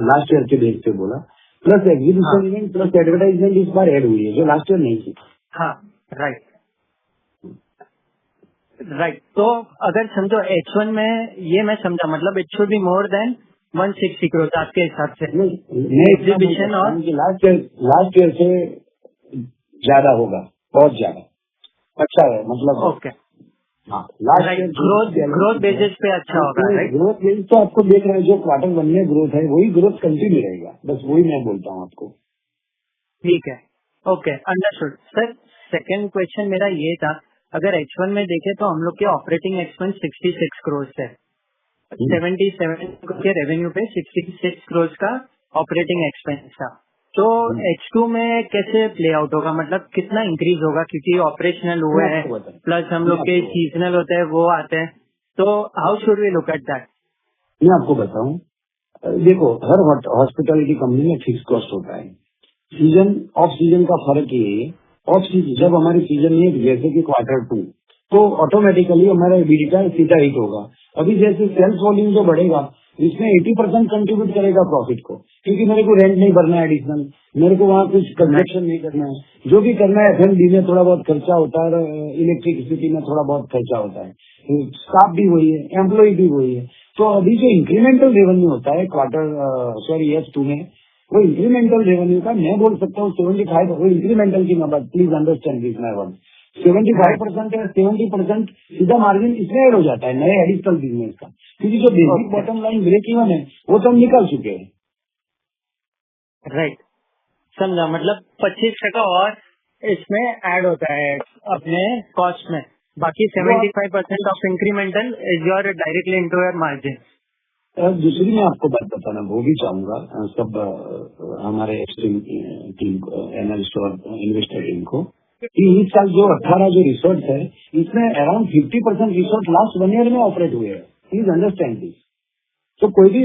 Speaker 5: लास्ट ईयर के बेस पे बोला, plus exhibition event plus advertisement इस बार ऐड हुई है जो लास्ट ईयर नहीं थी.
Speaker 8: हाँ, राइट. तो अगर समझो H1 में ये मैं समझा, मतलब it should be more than 160 crore आपके हिसाब से. एग्जीबिशन और
Speaker 5: लास्ट ईयर से ज्यादा होगा, बहुत ज्यादा. अच्छा है, मतलब
Speaker 8: ओके.
Speaker 5: हाँ, लास्ट
Speaker 8: ग्रोथ बेसिस पे अच्छा होगा, राइट?
Speaker 5: ग्रोथ बेसिस तो आपको देख रहे हैं, जो क्वार्टर 1 में ग्रोथ है वही ग्रोथ कंटिन्यू रहेगा, बस वही मैं बोलता हूँ आपको.
Speaker 8: ठीक है, okay, understood. Sir second question मेरा ये था, अगर H1 में देखें तो हम लोग के ऑपरेटिंग एक्सपेंस 66 करोड़ है, 77 के रेवेन्यू पे 66 करोड़ का ऑपरेटिंग एक्सपेंस था. तो H2 में कैसे प्ले आउट होगा, मतलब कितना इंक्रीज होगा, क्योंकि ऑपरेशनल हुए हैं प्लस हम लोग के सीजनल होते हैं वो आते हैं, तो how should we look at that?
Speaker 5: मैं आपको बताऊं, देखो हर हॉस्पिटैलिटी कंपनी में फिक्स कॉस्ट होता है. सीजन ऑफ सीजन का फर्क ये है, ऑफ सीजन जब हमारी सीजन नहीं है जैसे कि क्वार्टर 2, तो ऑटोमेटिकली हमारा EBITDA सीधा हिट होगा. अभी जैसे सेल्स वॉल्यूम जो बढ़ेगा इसमें 80% कंट्रीब्यूट करेगा प्रॉफिट को, क्योंकि मेरे को रेंट नहीं भरना है एडिशनल, मेरे को वहाँ कुछ कंस्ट्रक्शन नहीं करना है, जो भी करना है F&B में थोड़ा बहुत खर्चा होता है, इलेक्ट्रिसिटी में थोड़ा बहुत खर्चा होता है, स्टाफ भी वही है, एम्प्लॉय भी वही है. तो अभी जो इंक्रीमेंटल रेवेन्यू होता है H2 में, वो इंक्रीमेंटल रेवेन्यू का मैं बोल सकता हूँ 75, वो इंक्रीमेंटल की number, please understand this my word. 75% या 70% सीधा मार्जिन इसमें ऐड हो जाता है नए एडिशनल बिजनेस का, क्योंकि जो basic bottom line break even है वो तो हम निकाल चुके हैं.
Speaker 8: राइट, समझा. मतलब 25% और इसमें ऐड होता है अपने कॉस्ट में, बाकी 75% of incremental is your directly into your margin.
Speaker 5: दूसरी मैं आपको बात बताना वो भी चाहूंगा सब हमारे टीम एनालिस्ट और इन्वेस्टर टीम को, कि इस साल जो 18 जो रिसोर्ट है इसमें अराउंड 50% रिसोर्ट लास्ट 1 ईयर में ऑपरेट हुए हैं. Please understand this. तो कोई भी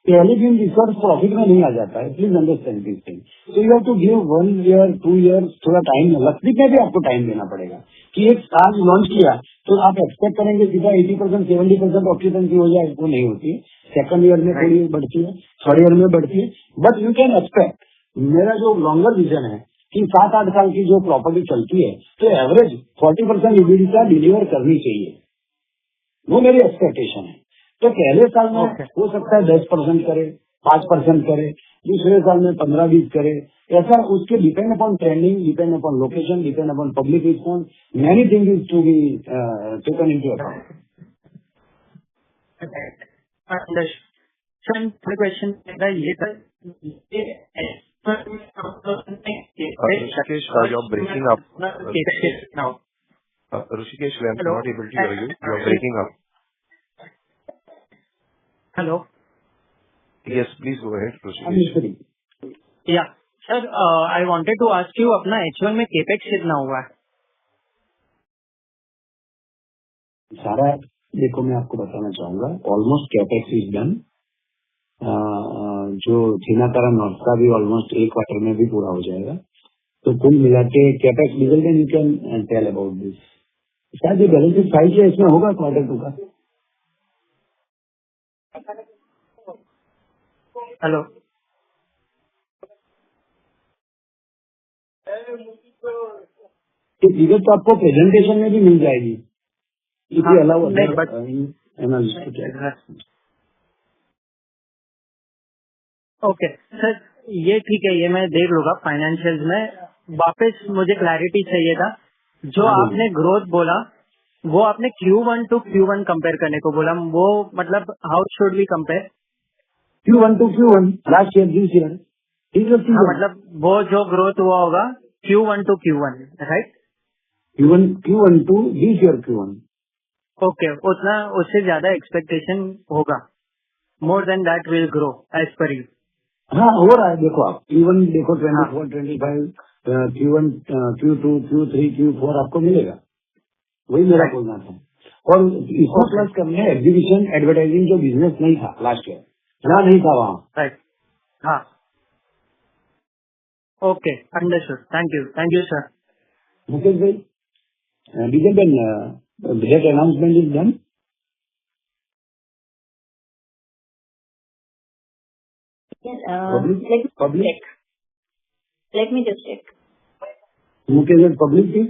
Speaker 5: पहले दिन रिसर्च प्रॉफिट में नहीं आ जाता है, प्लीज अंडरस्टैंड दिस थिंग। तो you have to give 1 year 2 years, थोड़ा टाइम, लक्ष्मी में भी आपको टाइम देना पड़ेगा कि एक साल लॉन्च किया तो आप एक्सपेक्ट करेंगे सीधा 80% 70% ऑक्यूपेंसी हो जाए, वो नहीं होती है। सेकंड ईयर में थोड़ी बढ़ती है, थर्ड ईयर में बढ़ती है, बट यू कैन एक्सपेक्ट, मेरा जो लॉन्गर विजन है कि 7-8 साल की जो प्रॉपर्टी चलती है तो एवरेज 40% EBITDA डिलीवर करनी चाहिए, वो मेरी एक्सपेक्टेशन है। तो पहले साल में हो सकता है 10% करे, 5% करे, दूसरे साल में 15-20 करे, ऐसा उसके depend upon trending, depend upon location, depend upon public response, many thing is to be taken into account.
Speaker 8: Question ये था,
Speaker 1: Rishikesh, you're breaking up. Rishikesh, I'm not able to hear you. You're breaking up.
Speaker 8: Hello.
Speaker 1: Yes, please go ahead, Rishikesh.
Speaker 8: Yeah, sir, I wanted to ask you, अपना H1 में capex कितना हुआ है?
Speaker 5: सारा देखो, मैं आपको बताना चाहूंगा, ऑलमोस्ट कैपेक्स इज डन। जो थिनाकारा नॉर्थ का भी ऑलमोस्ट 1 क्वार्टर में भी पूरा हो जाएगा। तो कुल मिला के कैपेक्स डीजल में you can tell about this. शायद ये बैलेंस शीट 5 है, इसमें होगा क्वार्टर 2 का।
Speaker 8: हेलो,
Speaker 5: ये फिगर तो आपको प्रेजेंटेशन में भी मिल जाएगी। इसी अलावा
Speaker 8: ओके सर, ये ठीक है, ये मैं देख लूंगा फाइनेंशियल्स में। वापस मुझे क्लैरिटी चाहिए था, जो आपने ग्रोथ बोला वो आपने Q1 to Q1 कंपेयर करने को बोला, वो मतलब how should we compare
Speaker 5: Q1 to Q1 last year this year?
Speaker 8: हाँ, मतलब वो जो ग्रोथ हुआ होगा Q1 to Q1, right?
Speaker 5: Q1 to this year Q1।
Speaker 8: Okay, उतना उससे ज्यादा एक्सपेक्टेशन होगा, more than that will grow as per you.
Speaker 5: हाँ, हो रहा है। देखो आप Q1 देखो 24, 25, Q1, Q2, Q3, Q4 आपको मिलेगा, वही मेरा बोलना था। और इसमें प्लस करने एग्जीबिशन एडवर्टाइजिंग जो बिजनेस नहीं था लास्ट ईयर, जहाँ नहीं था वहाँ,
Speaker 8: राइट? हाँ, okay, understood. Thank you sir.
Speaker 5: Mukesh भाई, डीजल बेन, date announcement is done.
Speaker 3: Public. Let me just check.
Speaker 5: Mukesh भाई, public please.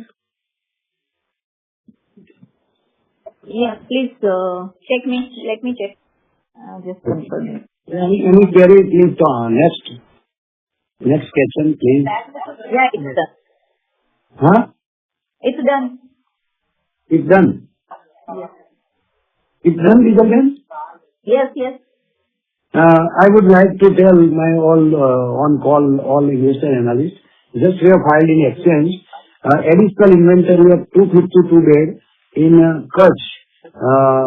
Speaker 3: Yeah, please check me. Let me check. Just confirm.
Speaker 5: Any query, please. Next question, please.
Speaker 3: Yeah, it's done.
Speaker 5: Huh?
Speaker 3: It's done.
Speaker 5: It's done.
Speaker 3: Yes.
Speaker 5: It's done, Deepak Ben?
Speaker 3: Yes.
Speaker 5: I would like to tell my on-call investor analysts, just we have filed in exchange additional inventory of 252 bed in Kutch,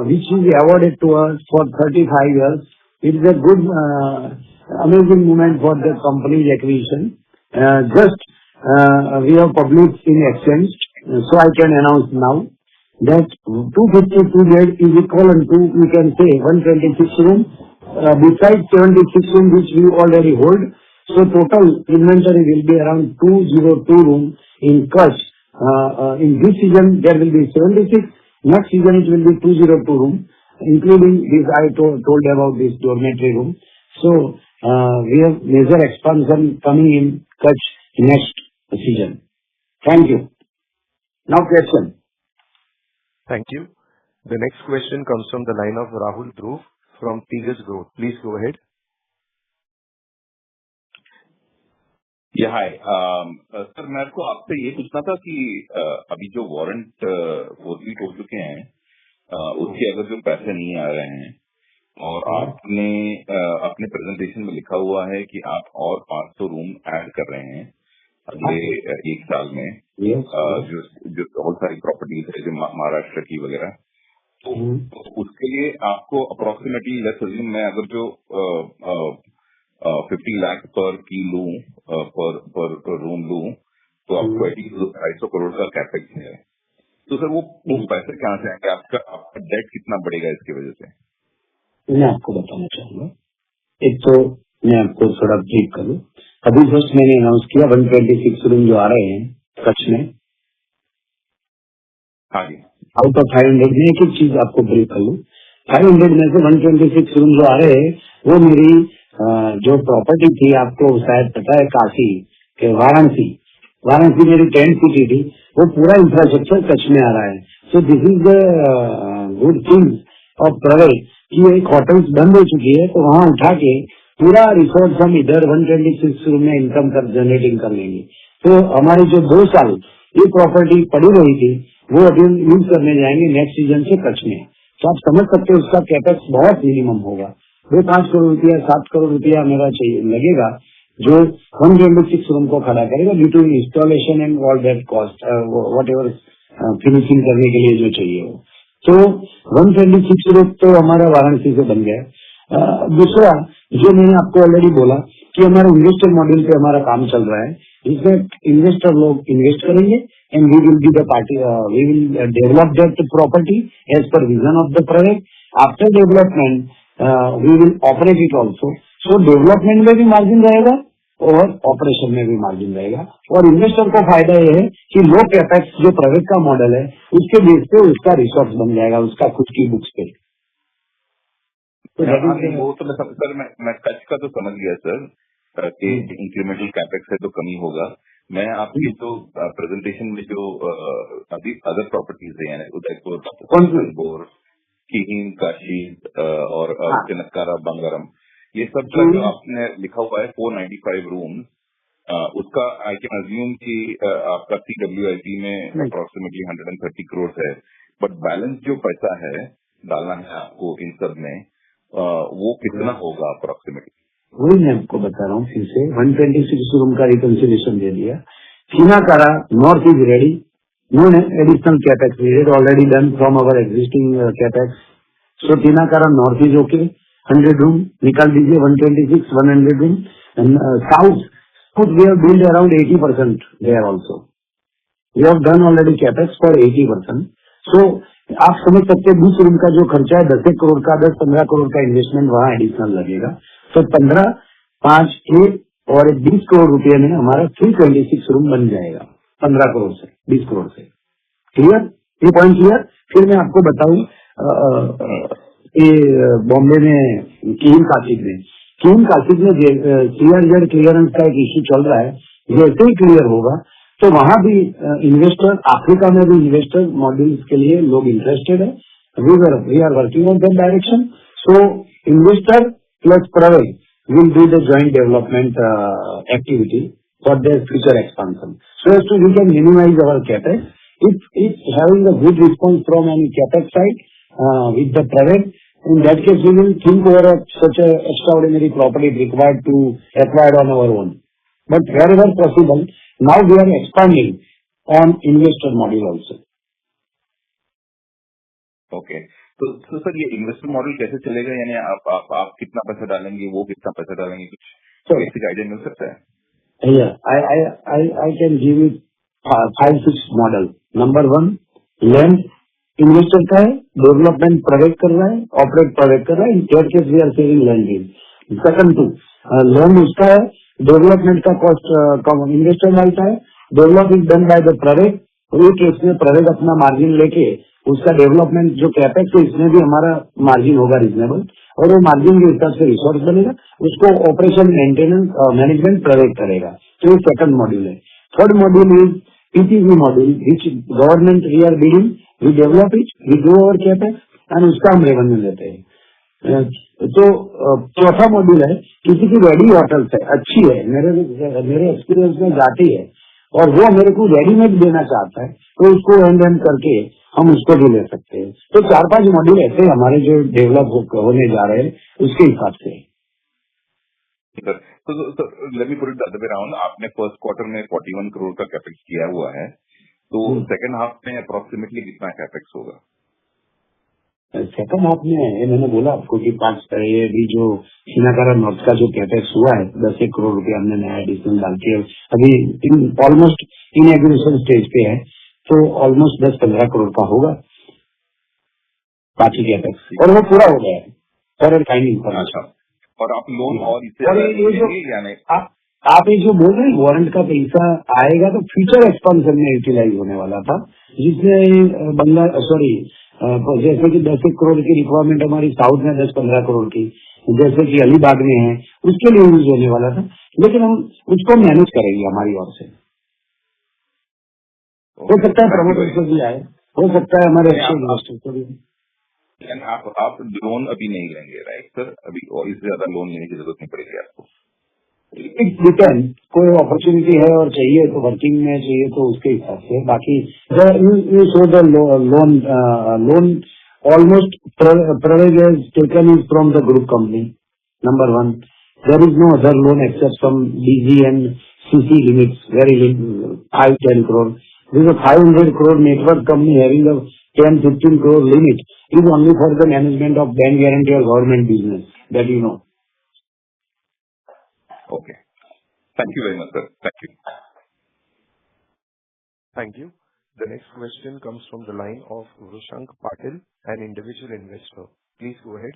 Speaker 5: which is awarded to us for 35 years. It is a good, amazing moment for the company's acquisition. We have published in exchange, so I can announce now that 252 bed is equivalent to, we can say, 126 room, besides 76 room which we already hold. So total inventory will be around 202 room in Kutch. In this season there will be 76. Next season it will be 202 room, including this I told about this dormitory room. So we have major expansion coming in Kutch next season. Thank you. Now question.
Speaker 1: Thank you. The next question comes from the line of Rahul Dhruv from Tejas Growth. Please go ahead.
Speaker 9: Yeah, hi. Sir, मेरे को आपसे ये पूछना था कि अभी जो warrant forfeit हो चुके हैं, उसके अगर जो पैसे नहीं आ रहे हैं, और आपने अपने प्रेजेंटेशन में लिखा हुआ है कि आप और 500 रूम ऐड कर रहे हैं अगले 1 साल में, जो बहुत सारी प्रॉपर्टीज है जो महाराष्ट्र की वगैरह, तो उसके लिए आपको अप्रोक्सीमेटली लेट्स अज्यूम मैं अगर जो 50 लाख पर की लूं, पर रूम लूं, तो आपको 250 करोड़ का कैपेक्स है। तो सर वो पैसे कहाँ से आएंगे? आपका डेट कितना बढ़ेगा इसकी वजह से?
Speaker 5: मैं आपको बताना चाहूंगा, एक तो मैं आपको थोड़ा ब्रीफ करूं, अभी जस्ट मैंने अनाउंस किया 126 रूम जो आ रहे हैं कच्छ में।
Speaker 9: हाँ जी।
Speaker 5: आउट ऑफ 500 में एक चीज आपको ब्रीफ कर लूं, 500 में से 126 रूम जो आ रहे हैं वो मेरी जो प्रॉपर्टी थी, आपको शायद पता है काशी के वाराणसी मेरी टेंट सिटी थी, वो पूरा इंफ्रास्ट्रक्चर कच्छ में आ रहा है। So this is the good thing of Praveg कि एक होटल्स बंद हो चुकी है, तो वहाँ उठा के पूरा रिसोर्स हम इधर 126 रूम में इनकम जनरेटिंग कर लेंगे। तो हमारे जो 2 साल ये प्रॉपर्टी पड़ी रही थी वो अभी यूज करने जाएंगे नेक्स्ट सीजन से कच्छ में। तो आप समझ सकते हो उसका कैपेक्स बहुत मिनिमम होगा, 2-5 करोड़ रुपया 7 करोड़ रुपया मेरा चाहिए लगेगा, जो 126 रूम को खड़ा करेगा due to installation and all that cost whatever finishing करने के लिए जो चाहिए हो। तो 126 रूम तो हमारा वाराणसी से बन गया। दूसरा जो मैंने आपको ऑलरेडी बोला कि हमारा इन्वेस्टर मॉडल पे हमारा काम चल रहा है, इसमें इन्वेस्टर लोग इन्वेस्ट करेंगे and we will be the party, we will develop that property as per vision of the project. After development we will operate it also. So development में भी मार्जिन रहेगा और ऑपरेशन में भी मार्जिन रहेगा, और इन्वेस्टर को फायदा ये है कि लो कैपेक्स जो प्रोजेक्ट का मॉडल है उसके बेस पे उसका रिसोर्स बन जाएगा उसका खुद की बुक्स पे।
Speaker 9: तो वो तो मैं कच्छ का तो समझ गया सर कि इंक्रीमेंटल कैपेक्स है तो कमी होगा। मैं आपकी जो प्रेजेंटेशन में जो अभी अदर प्रॉपर्टीज है उदयपुर, किरीन, काशी और चनक्कारा, बंगारम, ये सब का जो आपने लिखा हुआ है 495 रूम, उसका आई कैन अज्यूम कि आपका CWIP में अप्रोक्सीमेटली 130 करोड़ है, बट बैलेंस जो पैसा है डालना है आपको इन सब में, वो कितना होगा अप्रोक्सीमेटली?
Speaker 5: वही मैं आपको बता रहा हूँ फिर से। 126 रूम का रिकंसिलेशन दे दिया। Chinnakara north is ready, no additional capex needed, already done from our existing capex. So Chinnakara north is okay, 100 room निकाल दीजिए, 126 100 room. South we have build around 80% there also, we have done already capex for 80%। सो आप समझ सकते हैं 20 room का जो खर्चा है 10 करोड़ का, 10-15 करोड़ का इन्वेस्टमेंट वहाँ एडिशनल लगेगा। तो 15, 5, 1 और 20 करोड़ रुपए में हमारा 326 रूम बन जाएगा 15 करोड़ से 20 करोड़ से। क्लियर? ये पॉइंट क्लियर? फिर मैं आपको बताऊं बॉम्बे में किरीन काशिद में CRZ क्लियरेंस का एक इश्यू चल रहा है, जैसे ही क्लियर होगा तो वहां भी इन्वेस्टर, अफ्रीका में भी इन्वेस्टर मॉड्यूल्स के लिए लोग इंटरेस्टेड है। We are working on that direction. So investor plus Praveg will do the joint development activity for their future expansion, so as to we can minimize our capex. If having a good response from any capex side with the Praveg, in that case we will think over such a extraordinary property required to acquire on our own. But wherever possible, now we are expanding on investor model also.
Speaker 9: Okay. तो sir ये investor model कैसे चलेगा, यानी आप कितना पैसा डालेंगे, वो कितना पैसा डालेंगे, कुछ बेसिक आइडिया मिल सकता है?
Speaker 5: Yeah, I can give you 5-6 model. Number 1, land investor का है, डेवलपमेंट प्रोवाइड कर रहा है, ऑपरेट प्रोवाइड कर रहा है, in third case we are saving land lease. Second 2, land उसका है, डेवलपमेंट का कॉस्ट इन्वेस्टर डालता है, develop is done by the Praveg. तो एक केस में प्रोवेग अपना मार्जिन लेके उसका डेवलपमेंट जो कैपेक्स है इसमें भी हमारा मार्जिन होगा रिजनेबल, और वो मार्जिन के हिसाब से रिसोर्स बनेगा, उसको ऑपरेशन मेंटेनेंस मैनेजमेंट प्रोवाइड करेगा। तो ये सेकंड मॉड्यूल है। Third module is PTC module which government we are building, we develop it, we do our capex and उसका हम रेवेन्यू लेते हैं। तो चौथा मॉड्यूल है किसी की रेडी होटल्स है, अच्छी है, मेरे एक्सपीरियंस में जाती है और वो मेरे को रेडीमेड देना चाहता है, तो उसको एंड करके हम उसको भी ले सकते हैं। तो 4-5 मॉड्यूल ऐसे हमारे जो डेवलप होने जा रहे हैं उसके हिसाब से।
Speaker 9: तो let me put it the other way around, आपने फर्स्ट क्वार्टर में 41 करोड़ का कैपेक्स किया हुआ है, तो सेकंड हाफ में अप्रोक्सीमेटली कितना कैपेक्स होगा?
Speaker 5: सेकंड हाफ में मैंने बोला आपको कि 5 ये भी जो चीनाकारा नॉर्थ का जो कैपेक्स हुआ है 10 करोड़ रुपए हमने नया एडिशनल डाल के अभी ऑलमोस्ट इनॉग्रेशन स्टेज पे है, तो ऑलमोस्ट 10-15 करोड़ का होगा बाकी कैपेक्स, और वो पूरा हो गया है फॉर फाइनिंग।
Speaker 9: अच्छा, और आप लोन और इससे
Speaker 5: और
Speaker 9: ज्यादा
Speaker 5: ये जो
Speaker 9: लेंगे या नहीं?
Speaker 5: आप ये जो बोल रहे हैं वारंट का पैसा आएगा तो फ्यूचर एक्सपेंशन में यूटिलाइज होने वाला था, जिसमें बंदा सॉरी जैसे कि 10 करोड़ की रिक्वायरमेंट हमारी साउथ में 10-15 करोड़ की जैसे कि अलीबाग में है, उसके लिए यूज होने वाला था, लेकिन हम उसको मैनेज करेंगे हमारी ओर से। हो सकता है प्रमोटर से भी आए, हो सकता है हमारे अच्छे इन्वेस्टर को भी।
Speaker 9: आप लोन अभी नहीं लेंगे राइट सर? अभी और इससे ज्यादा लोन लेने की जरूरत नहीं पड़ेगी आपको?
Speaker 5: इट डिपेंड, कोई अपॉर्चुनिटी है और चाहिए तो वर्किंग में चाहिए तो उसके हिसाब से, बाकी you so the loan almost Praveg has taken is from the group company, number one. There is no other loan except some DG and CC limits, very 5-10 crore. This is a 500 crore network company having a 10-15 crore limit is only for the management of bank guarantee or government business, that you know.
Speaker 9: Okay. Thank you very much, sir. Thank you.
Speaker 1: Thank you. The next question comes from the line of Vrushank Patil, an individual investor. Please go ahead.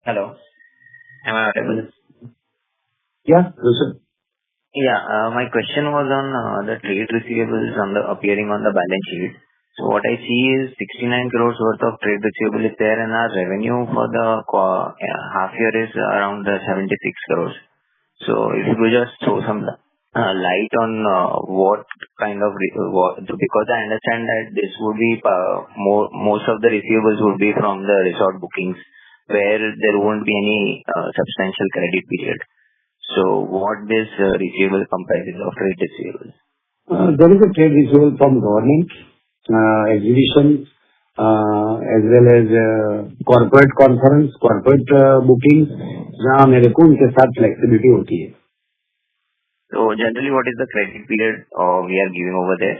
Speaker 10: Hello. Am I audible?
Speaker 5: Yeah, listen.
Speaker 10: Yeah. My question was on the trade receivables appearing on the balance sheet. So what I see is 69 crores worth of trade receivable is there, and our revenue for the half year is around 76 crores. So if you could just throw some light on what kind of because I understand that this would be most of the receivables would be from the resort bookings where there won't be any substantial credit period. So what this receivable comprises of trade receivables?
Speaker 5: There is a trade receivable from government, exhibition, as well as corporate conference, corporate bookings, जहाँ मेरे को उनके साथ flexibility होती है।
Speaker 10: So generally, what is the credit period we are giving over there?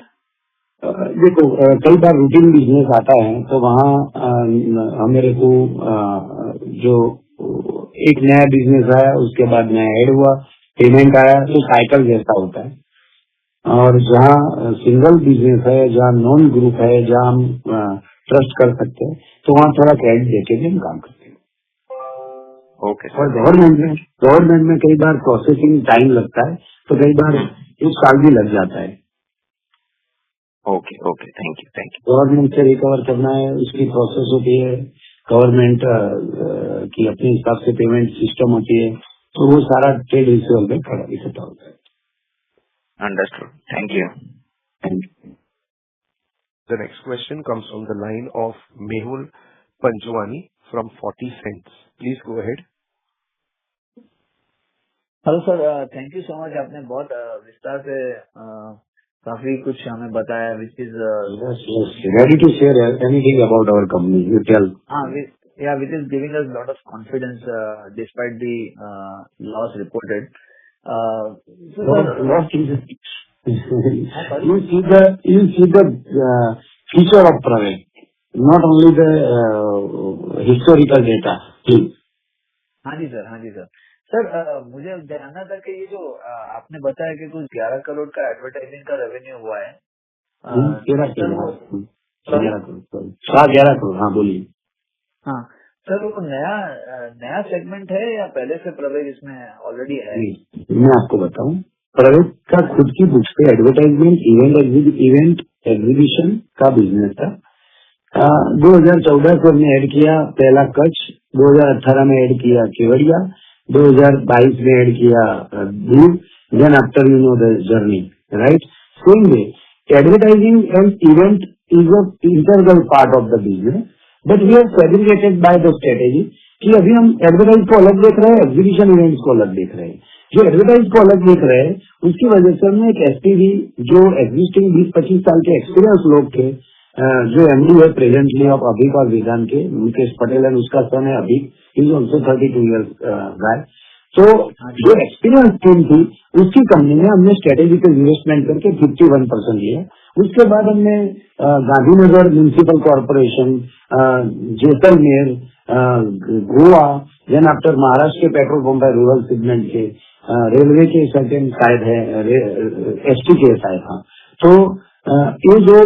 Speaker 5: देखो कई बार routine business आता है तो वहाँ मेरे को जो एक नया बिजनेस आया उसके बाद नया ऐड हुआ, पेमेंट आया, तो साइकिल जैसा होता है। और जहाँ सिंगल बिजनेस है, जहाँ नॉन ग्रुप है, जहाँ हम ट्रस्ट कर सकते हैं, तो वहाँ थोड़ा क्रेडिट देके भी हम काम करते हैं।
Speaker 10: ओके।
Speaker 5: और गवर्नमेंट में कई बार प्रोसेसिंग टाइम लगता है, तो कई बार 1 साल भी लग जाता है।
Speaker 10: Okay okay, thank you.
Speaker 5: Government से रिकवर करना है, उसकी प्रोसेस होती है, गवर्नमेंट की अपने हिसाब से पेमेंट सिस्टम होती है, तो वो सारा ट्रेड रिसीवेबल में खड़ा इकट्ठा होता है।
Speaker 10: Understood. Thank you.
Speaker 5: Thank you.
Speaker 1: The next question comes from the line of Mehul Panjwani from 40 Cents. Please go ahead.
Speaker 11: Hello sir, thank you so much. आपने बहुत विस्तार से काफी कुछ हमें बताया, which is
Speaker 5: ready to share anything about our company. You tell.
Speaker 11: which is giving us lot of confidence despite the loss reported.
Speaker 5: Loss is you see the future of Praveg, not only the historical data. Please.
Speaker 11: हाँ जी sir. Sir मुझे जानना था कि ये जो आपने बताया कि कुछ 11 करोड़ का एडवर्टाइजिंग का रेवेन्यू हुआ है।
Speaker 5: 11 करोड़, हाँ बोलिए।
Speaker 11: हाँ सर, वो नया सेगमेंट है या पहले से Praveg इसमें ऑलरेडी है?
Speaker 5: मैं आपको बताऊं, Praveg का खुद की बुक्स पे एडवर्टाइजमेंट, इवेंट एग्जीबिशन का बिजनेस था। 2014 को हमने ऐड किया पहला कच्छ, 2018 में ऐड किया केवड़िया, 2022 में ऐड किया Diu, then after you know the journey, right? Same way advertising and event is a integral part of the business, but we are segregated by the strategy कि अभी हम एडवर्टाइज को अलग देख रहे हैं, एग्जीबिशन इवेंट्स को अलग देख रहे हैं। जो एडवर्टाइज को अलग देख रहे हैं उसकी वजह से हमने एक एसपीवी जो एग्जिस्टिंग 20-25 साल के एक्सपीरियंस लोग थे, जो एमडी है प्रेजेंटली ऑफ अभिक और वेदांत के, मुकेश पटेल एंड उसका सन है अभिक, इज ऑल्सो 32 ईयर्स गाय। तो जो एक्सपीरियंस टीम थी उसकी कंपनी में हमने स्ट्रेटेजिकल इन्वेस्टमेंट करके 51% लिया। उसके बाद हमने Gandhinagar municipal corporation, Jaisalmer, Goa, then after Maharashtra के पेट्रोल पंप है रूरल सेगमेंट के, रेलवे के सर्टेन शायद है, एसटी के शायद, हाँ। तो ये जो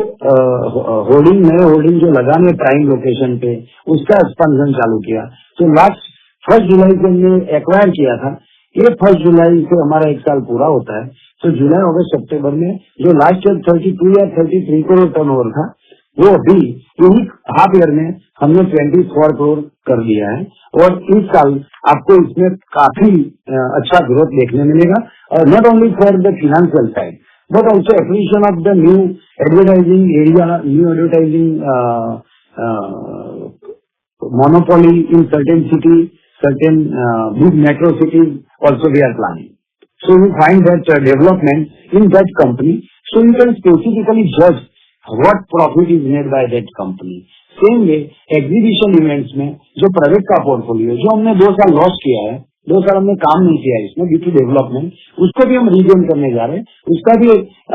Speaker 5: होर्डिंग जो लगाने प्राइम लोकेशन पे, उसका एक्सपेंशन चालू किया। तो लास्ट 1 जुलाई से हमने एक्वायर किया था, ये 1 जुलाई से हमारा 1 साल पूरा होता है। तो जुलाई अगस्त सितंबर में जो लास्ट ईयर 32 या 33 करोड़ टर्नओवर था, वो अभी यही हाफ ईयर में हमने 24 करोड़ कर दिया है। और इस साल आपको इसमें काफी अच्छा ग्रोथ देखने मिलेगा, और not only for the financial side but also acquisition of the new advertising area, new advertising monopoly in certain cities, certain big metro cities also we are planning. So you find that development in that company, so you can specifically judge what profit is made by that company. Same way exhibition events में जो private का portfolio जो हमने 2 साल loss किया है, 2 साल हमने काम नहीं किया है इसमें ड्यू टू डेवलपमेंट, उसको भी हम रीगेन करने जा रहे हैं। उसका भी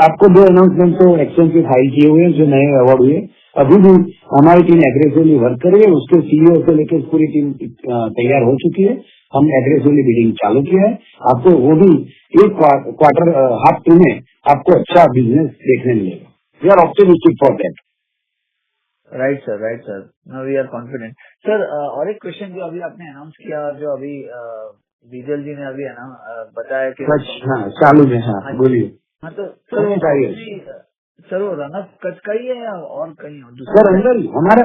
Speaker 5: आपको 2 अनाउंसमेंट तो एक्सचेंज पे फाइल किए हुए हैं, जो नए अवार्ड हुए। अभी भी हमारी टीम एग्रेसिवली वर्क कर रही है, उसके सीईओ से लेकर पूरी टीम तैयार हो चुकी है। हम एग्रेसिवली बिडिंग चालू किया है, आपको वो भी एक क्वार्टर हाफ टू में आपको अच्छा बिजनेस देखने मिलेगा। We are optimistic for that.
Speaker 11: Right sir, now we are confident sir. और एक क्वेश्चन जो अभी आपने अनाउंस किया, जो अभी डीजल जी ने अभी बताया कि
Speaker 5: चालू में, हाँ बोलिए।
Speaker 11: हाँ तो सर वो रनअप कच का ही है या और कहीं
Speaker 5: सर अंदर ही हमारा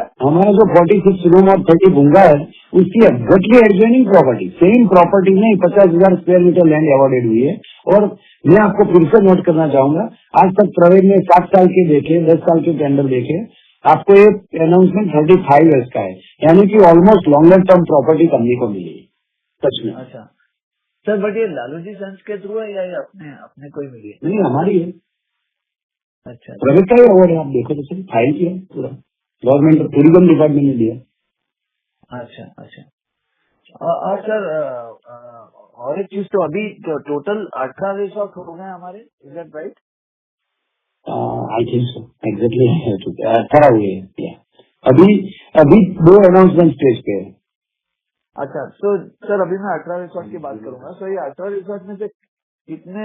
Speaker 5: जो 46 रूम और 30 बुंगा है, उसकी exactly adjoining property, same property में 50,000 स्क्वायर मीटर लैंड अवॉर्डेड हुई है। और मैं आपको फिर से नोट करना चाहूंगा, आज तक प्रवेग ने 7 साल के देखे, 10 साल के टेंडर देखे, आपको ये अनाउंसमेंट 35 ईयर्स का है, यानी कि ऑलमोस्ट लॉन्गर टर्म प्रॉपर्टी करने को मिली सच में।
Speaker 11: अच्छा सर, बट ये लालू जी सन्स के थ्रू है या ये अपने कोई मिली है?
Speaker 5: नहीं, हमारी है।
Speaker 11: अच्छा,
Speaker 5: प्रवेग का ही अवार्ड है, आप देखो तो सर, फाइल किया पूरा गवर्नमेंट टूरिज्म डिपार्टमेंट ने दिया।
Speaker 11: अच्छा और सर और एक चीज, तो अभी टोटल 18 रिसोर्ट हो गए हमारे, is that right?
Speaker 5: I think so, exactly 18 हुए हैं। अभी 2 अनाउंसमेंट स्टेज पे है।
Speaker 11: अच्छा, तो सर अभी मैं 18 रिसोर्ट की बात करूंगा। सो ये 18 रिसोर्ट में से कितने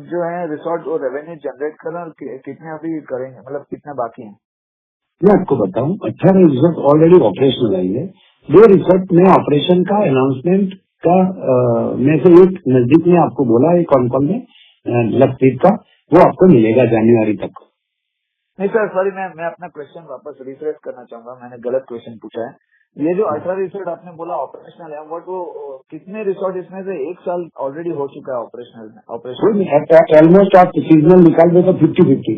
Speaker 11: जो है रिसोर्ट वो रेवेन्यू जनरेट कर रहे हैं, कितने अभी करेंगे, मतलब कितने बाकी हैं?
Speaker 5: मैं आपको बताऊं, 18 रिसोर्ट ऑलरेडी ऑपरेशनलाइज है। 2 रिसोर्ट में ऑपरेशन का अनाउंसमेंट का में से एक नजदीक में आपको बोला है कौन कौन में लक्षद्वीप का, वो आपको मिलेगा जनवरी तक।
Speaker 11: नहीं सर सॉरी, मैं अपना क्वेश्चन वापस रिफ्रेश करना चाहूंगा, मैंने गलत क्वेश्चन पूछा है। ये जो 18 रिसोर्ट आपने बोला ऑपरेशनल है, बट वो कितने रिसोर्ट इसमें से 1 साल ऑलरेडी हो चुका है ऑपरेशनल में?
Speaker 5: ऑलमोस्ट आप सीजनल निकाल दो तो 50-50।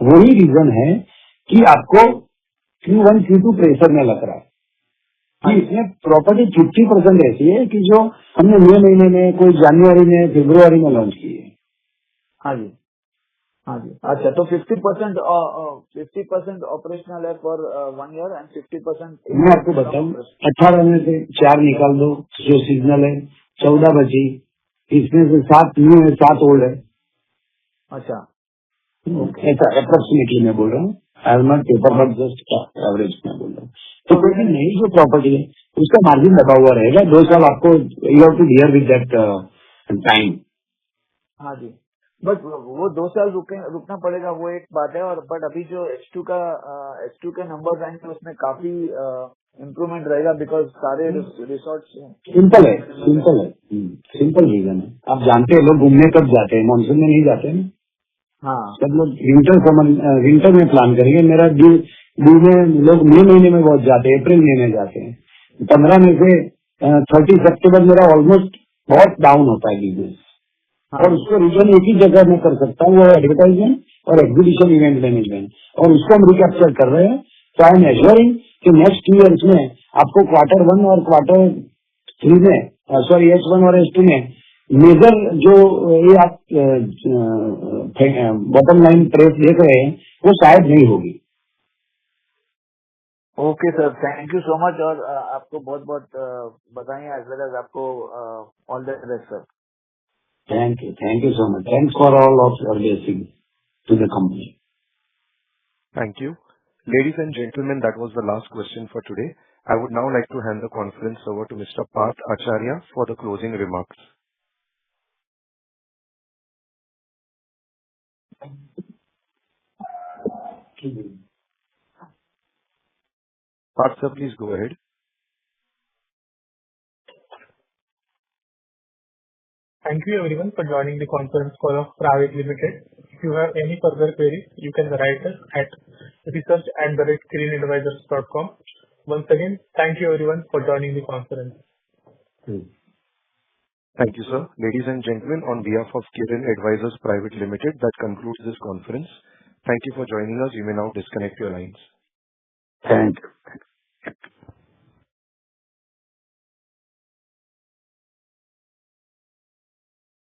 Speaker 5: वही रीजन है कि आपको Q1 Q2 प्रेशर में लग रहा है कि इसमें प्रॉपर्टी 50% ऐसी है कि जो हमने मई महीने में, कोई जनवरी में, फरवरी में लॉन्च की है।
Speaker 11: हाँ जी। अच्छा, तो 50% ऑपरेशनल है फॉर 1 ईयर एंड 50%।
Speaker 5: मैं आपको बताऊं, 18 में से 4 निकाल दो जो सीजनल है, 14 बची, इसमें से 7 न्यू है, 7 ओल्ड है।
Speaker 11: अच्छा,
Speaker 5: ऐसा अप्रोक्सीमेटली मैं बोल रहा हूँ, I am not paper but just average में बोल रहा हूँ। तो कोई नई जो प्रॉपर्टी है उसका मार्जिन दबा हुआ रहेगा 2 साल, आपको you have to deal with that time.
Speaker 11: हाँ जी, बट वो 2 साल रुकना पड़ेगा, वो एक बात है। और बट अभी जो H2 के नंबर्स आएंगे उसमें काफी इम्प्रूवमेंट रहेगा, बिकॉज सारे रिसोर्ट
Speaker 5: सिंपल रीजन है। आप जानते हैं लोग घूमने कब जाते हैं, मानसून में नहीं जाते हैं।
Speaker 11: हाँ,
Speaker 5: सब लोग विंटर में प्लान करेंगे। मेरा ड्यू में लोग मई महीने में बहुत जाते हैं, अप्रैल महीने में जाते हैं। 15 में से 30 सितंबर मेरा ऑलमोस्ट बहुत डाउन होता है बिजनेस। और उसको रीजन एक ही जगह में कर सकता हूँ, वो एडवर्टाइजमेंट और एग्जीबिशन इवेंट मैनेजमेंट, और उसको हम रिकैप्चर कर रहे हैं। तो आई एम एश्योरिंग कि नेक्स्ट 2 ईयर्स में आपको Q1 और Q3 में, सॉरी H1 और H2 में मेजर जो ये आप बॉटम लाइन प्रेस देख रहे हैं वो शायद नहीं होगी।
Speaker 11: Okay sir, thank you so much, और आपको बहुत बहुत बधाई एज वेल एज आपको all the best sir.
Speaker 5: Thank you so much. Thanks for all of your blessings to the company.
Speaker 1: Thank you. Ladies and gentlemen, that was the last question for today. I would now like to hand the conference over to Mr. Parth Acharya for the closing remarks. Parth sir, please go ahead.
Speaker 2: Thank you everyone for joining the conference call of Praveg Limited. If you have any further queries, you can write us at research@kirinadvisors.com. Once again, thank you everyone for joining the conference.
Speaker 1: Thank you, sir. Ladies and gentlemen, on behalf of Kirin Advisors Private Limited, that concludes this conference. Thank you for joining us. You may now disconnect your lines.
Speaker 5: Thank you.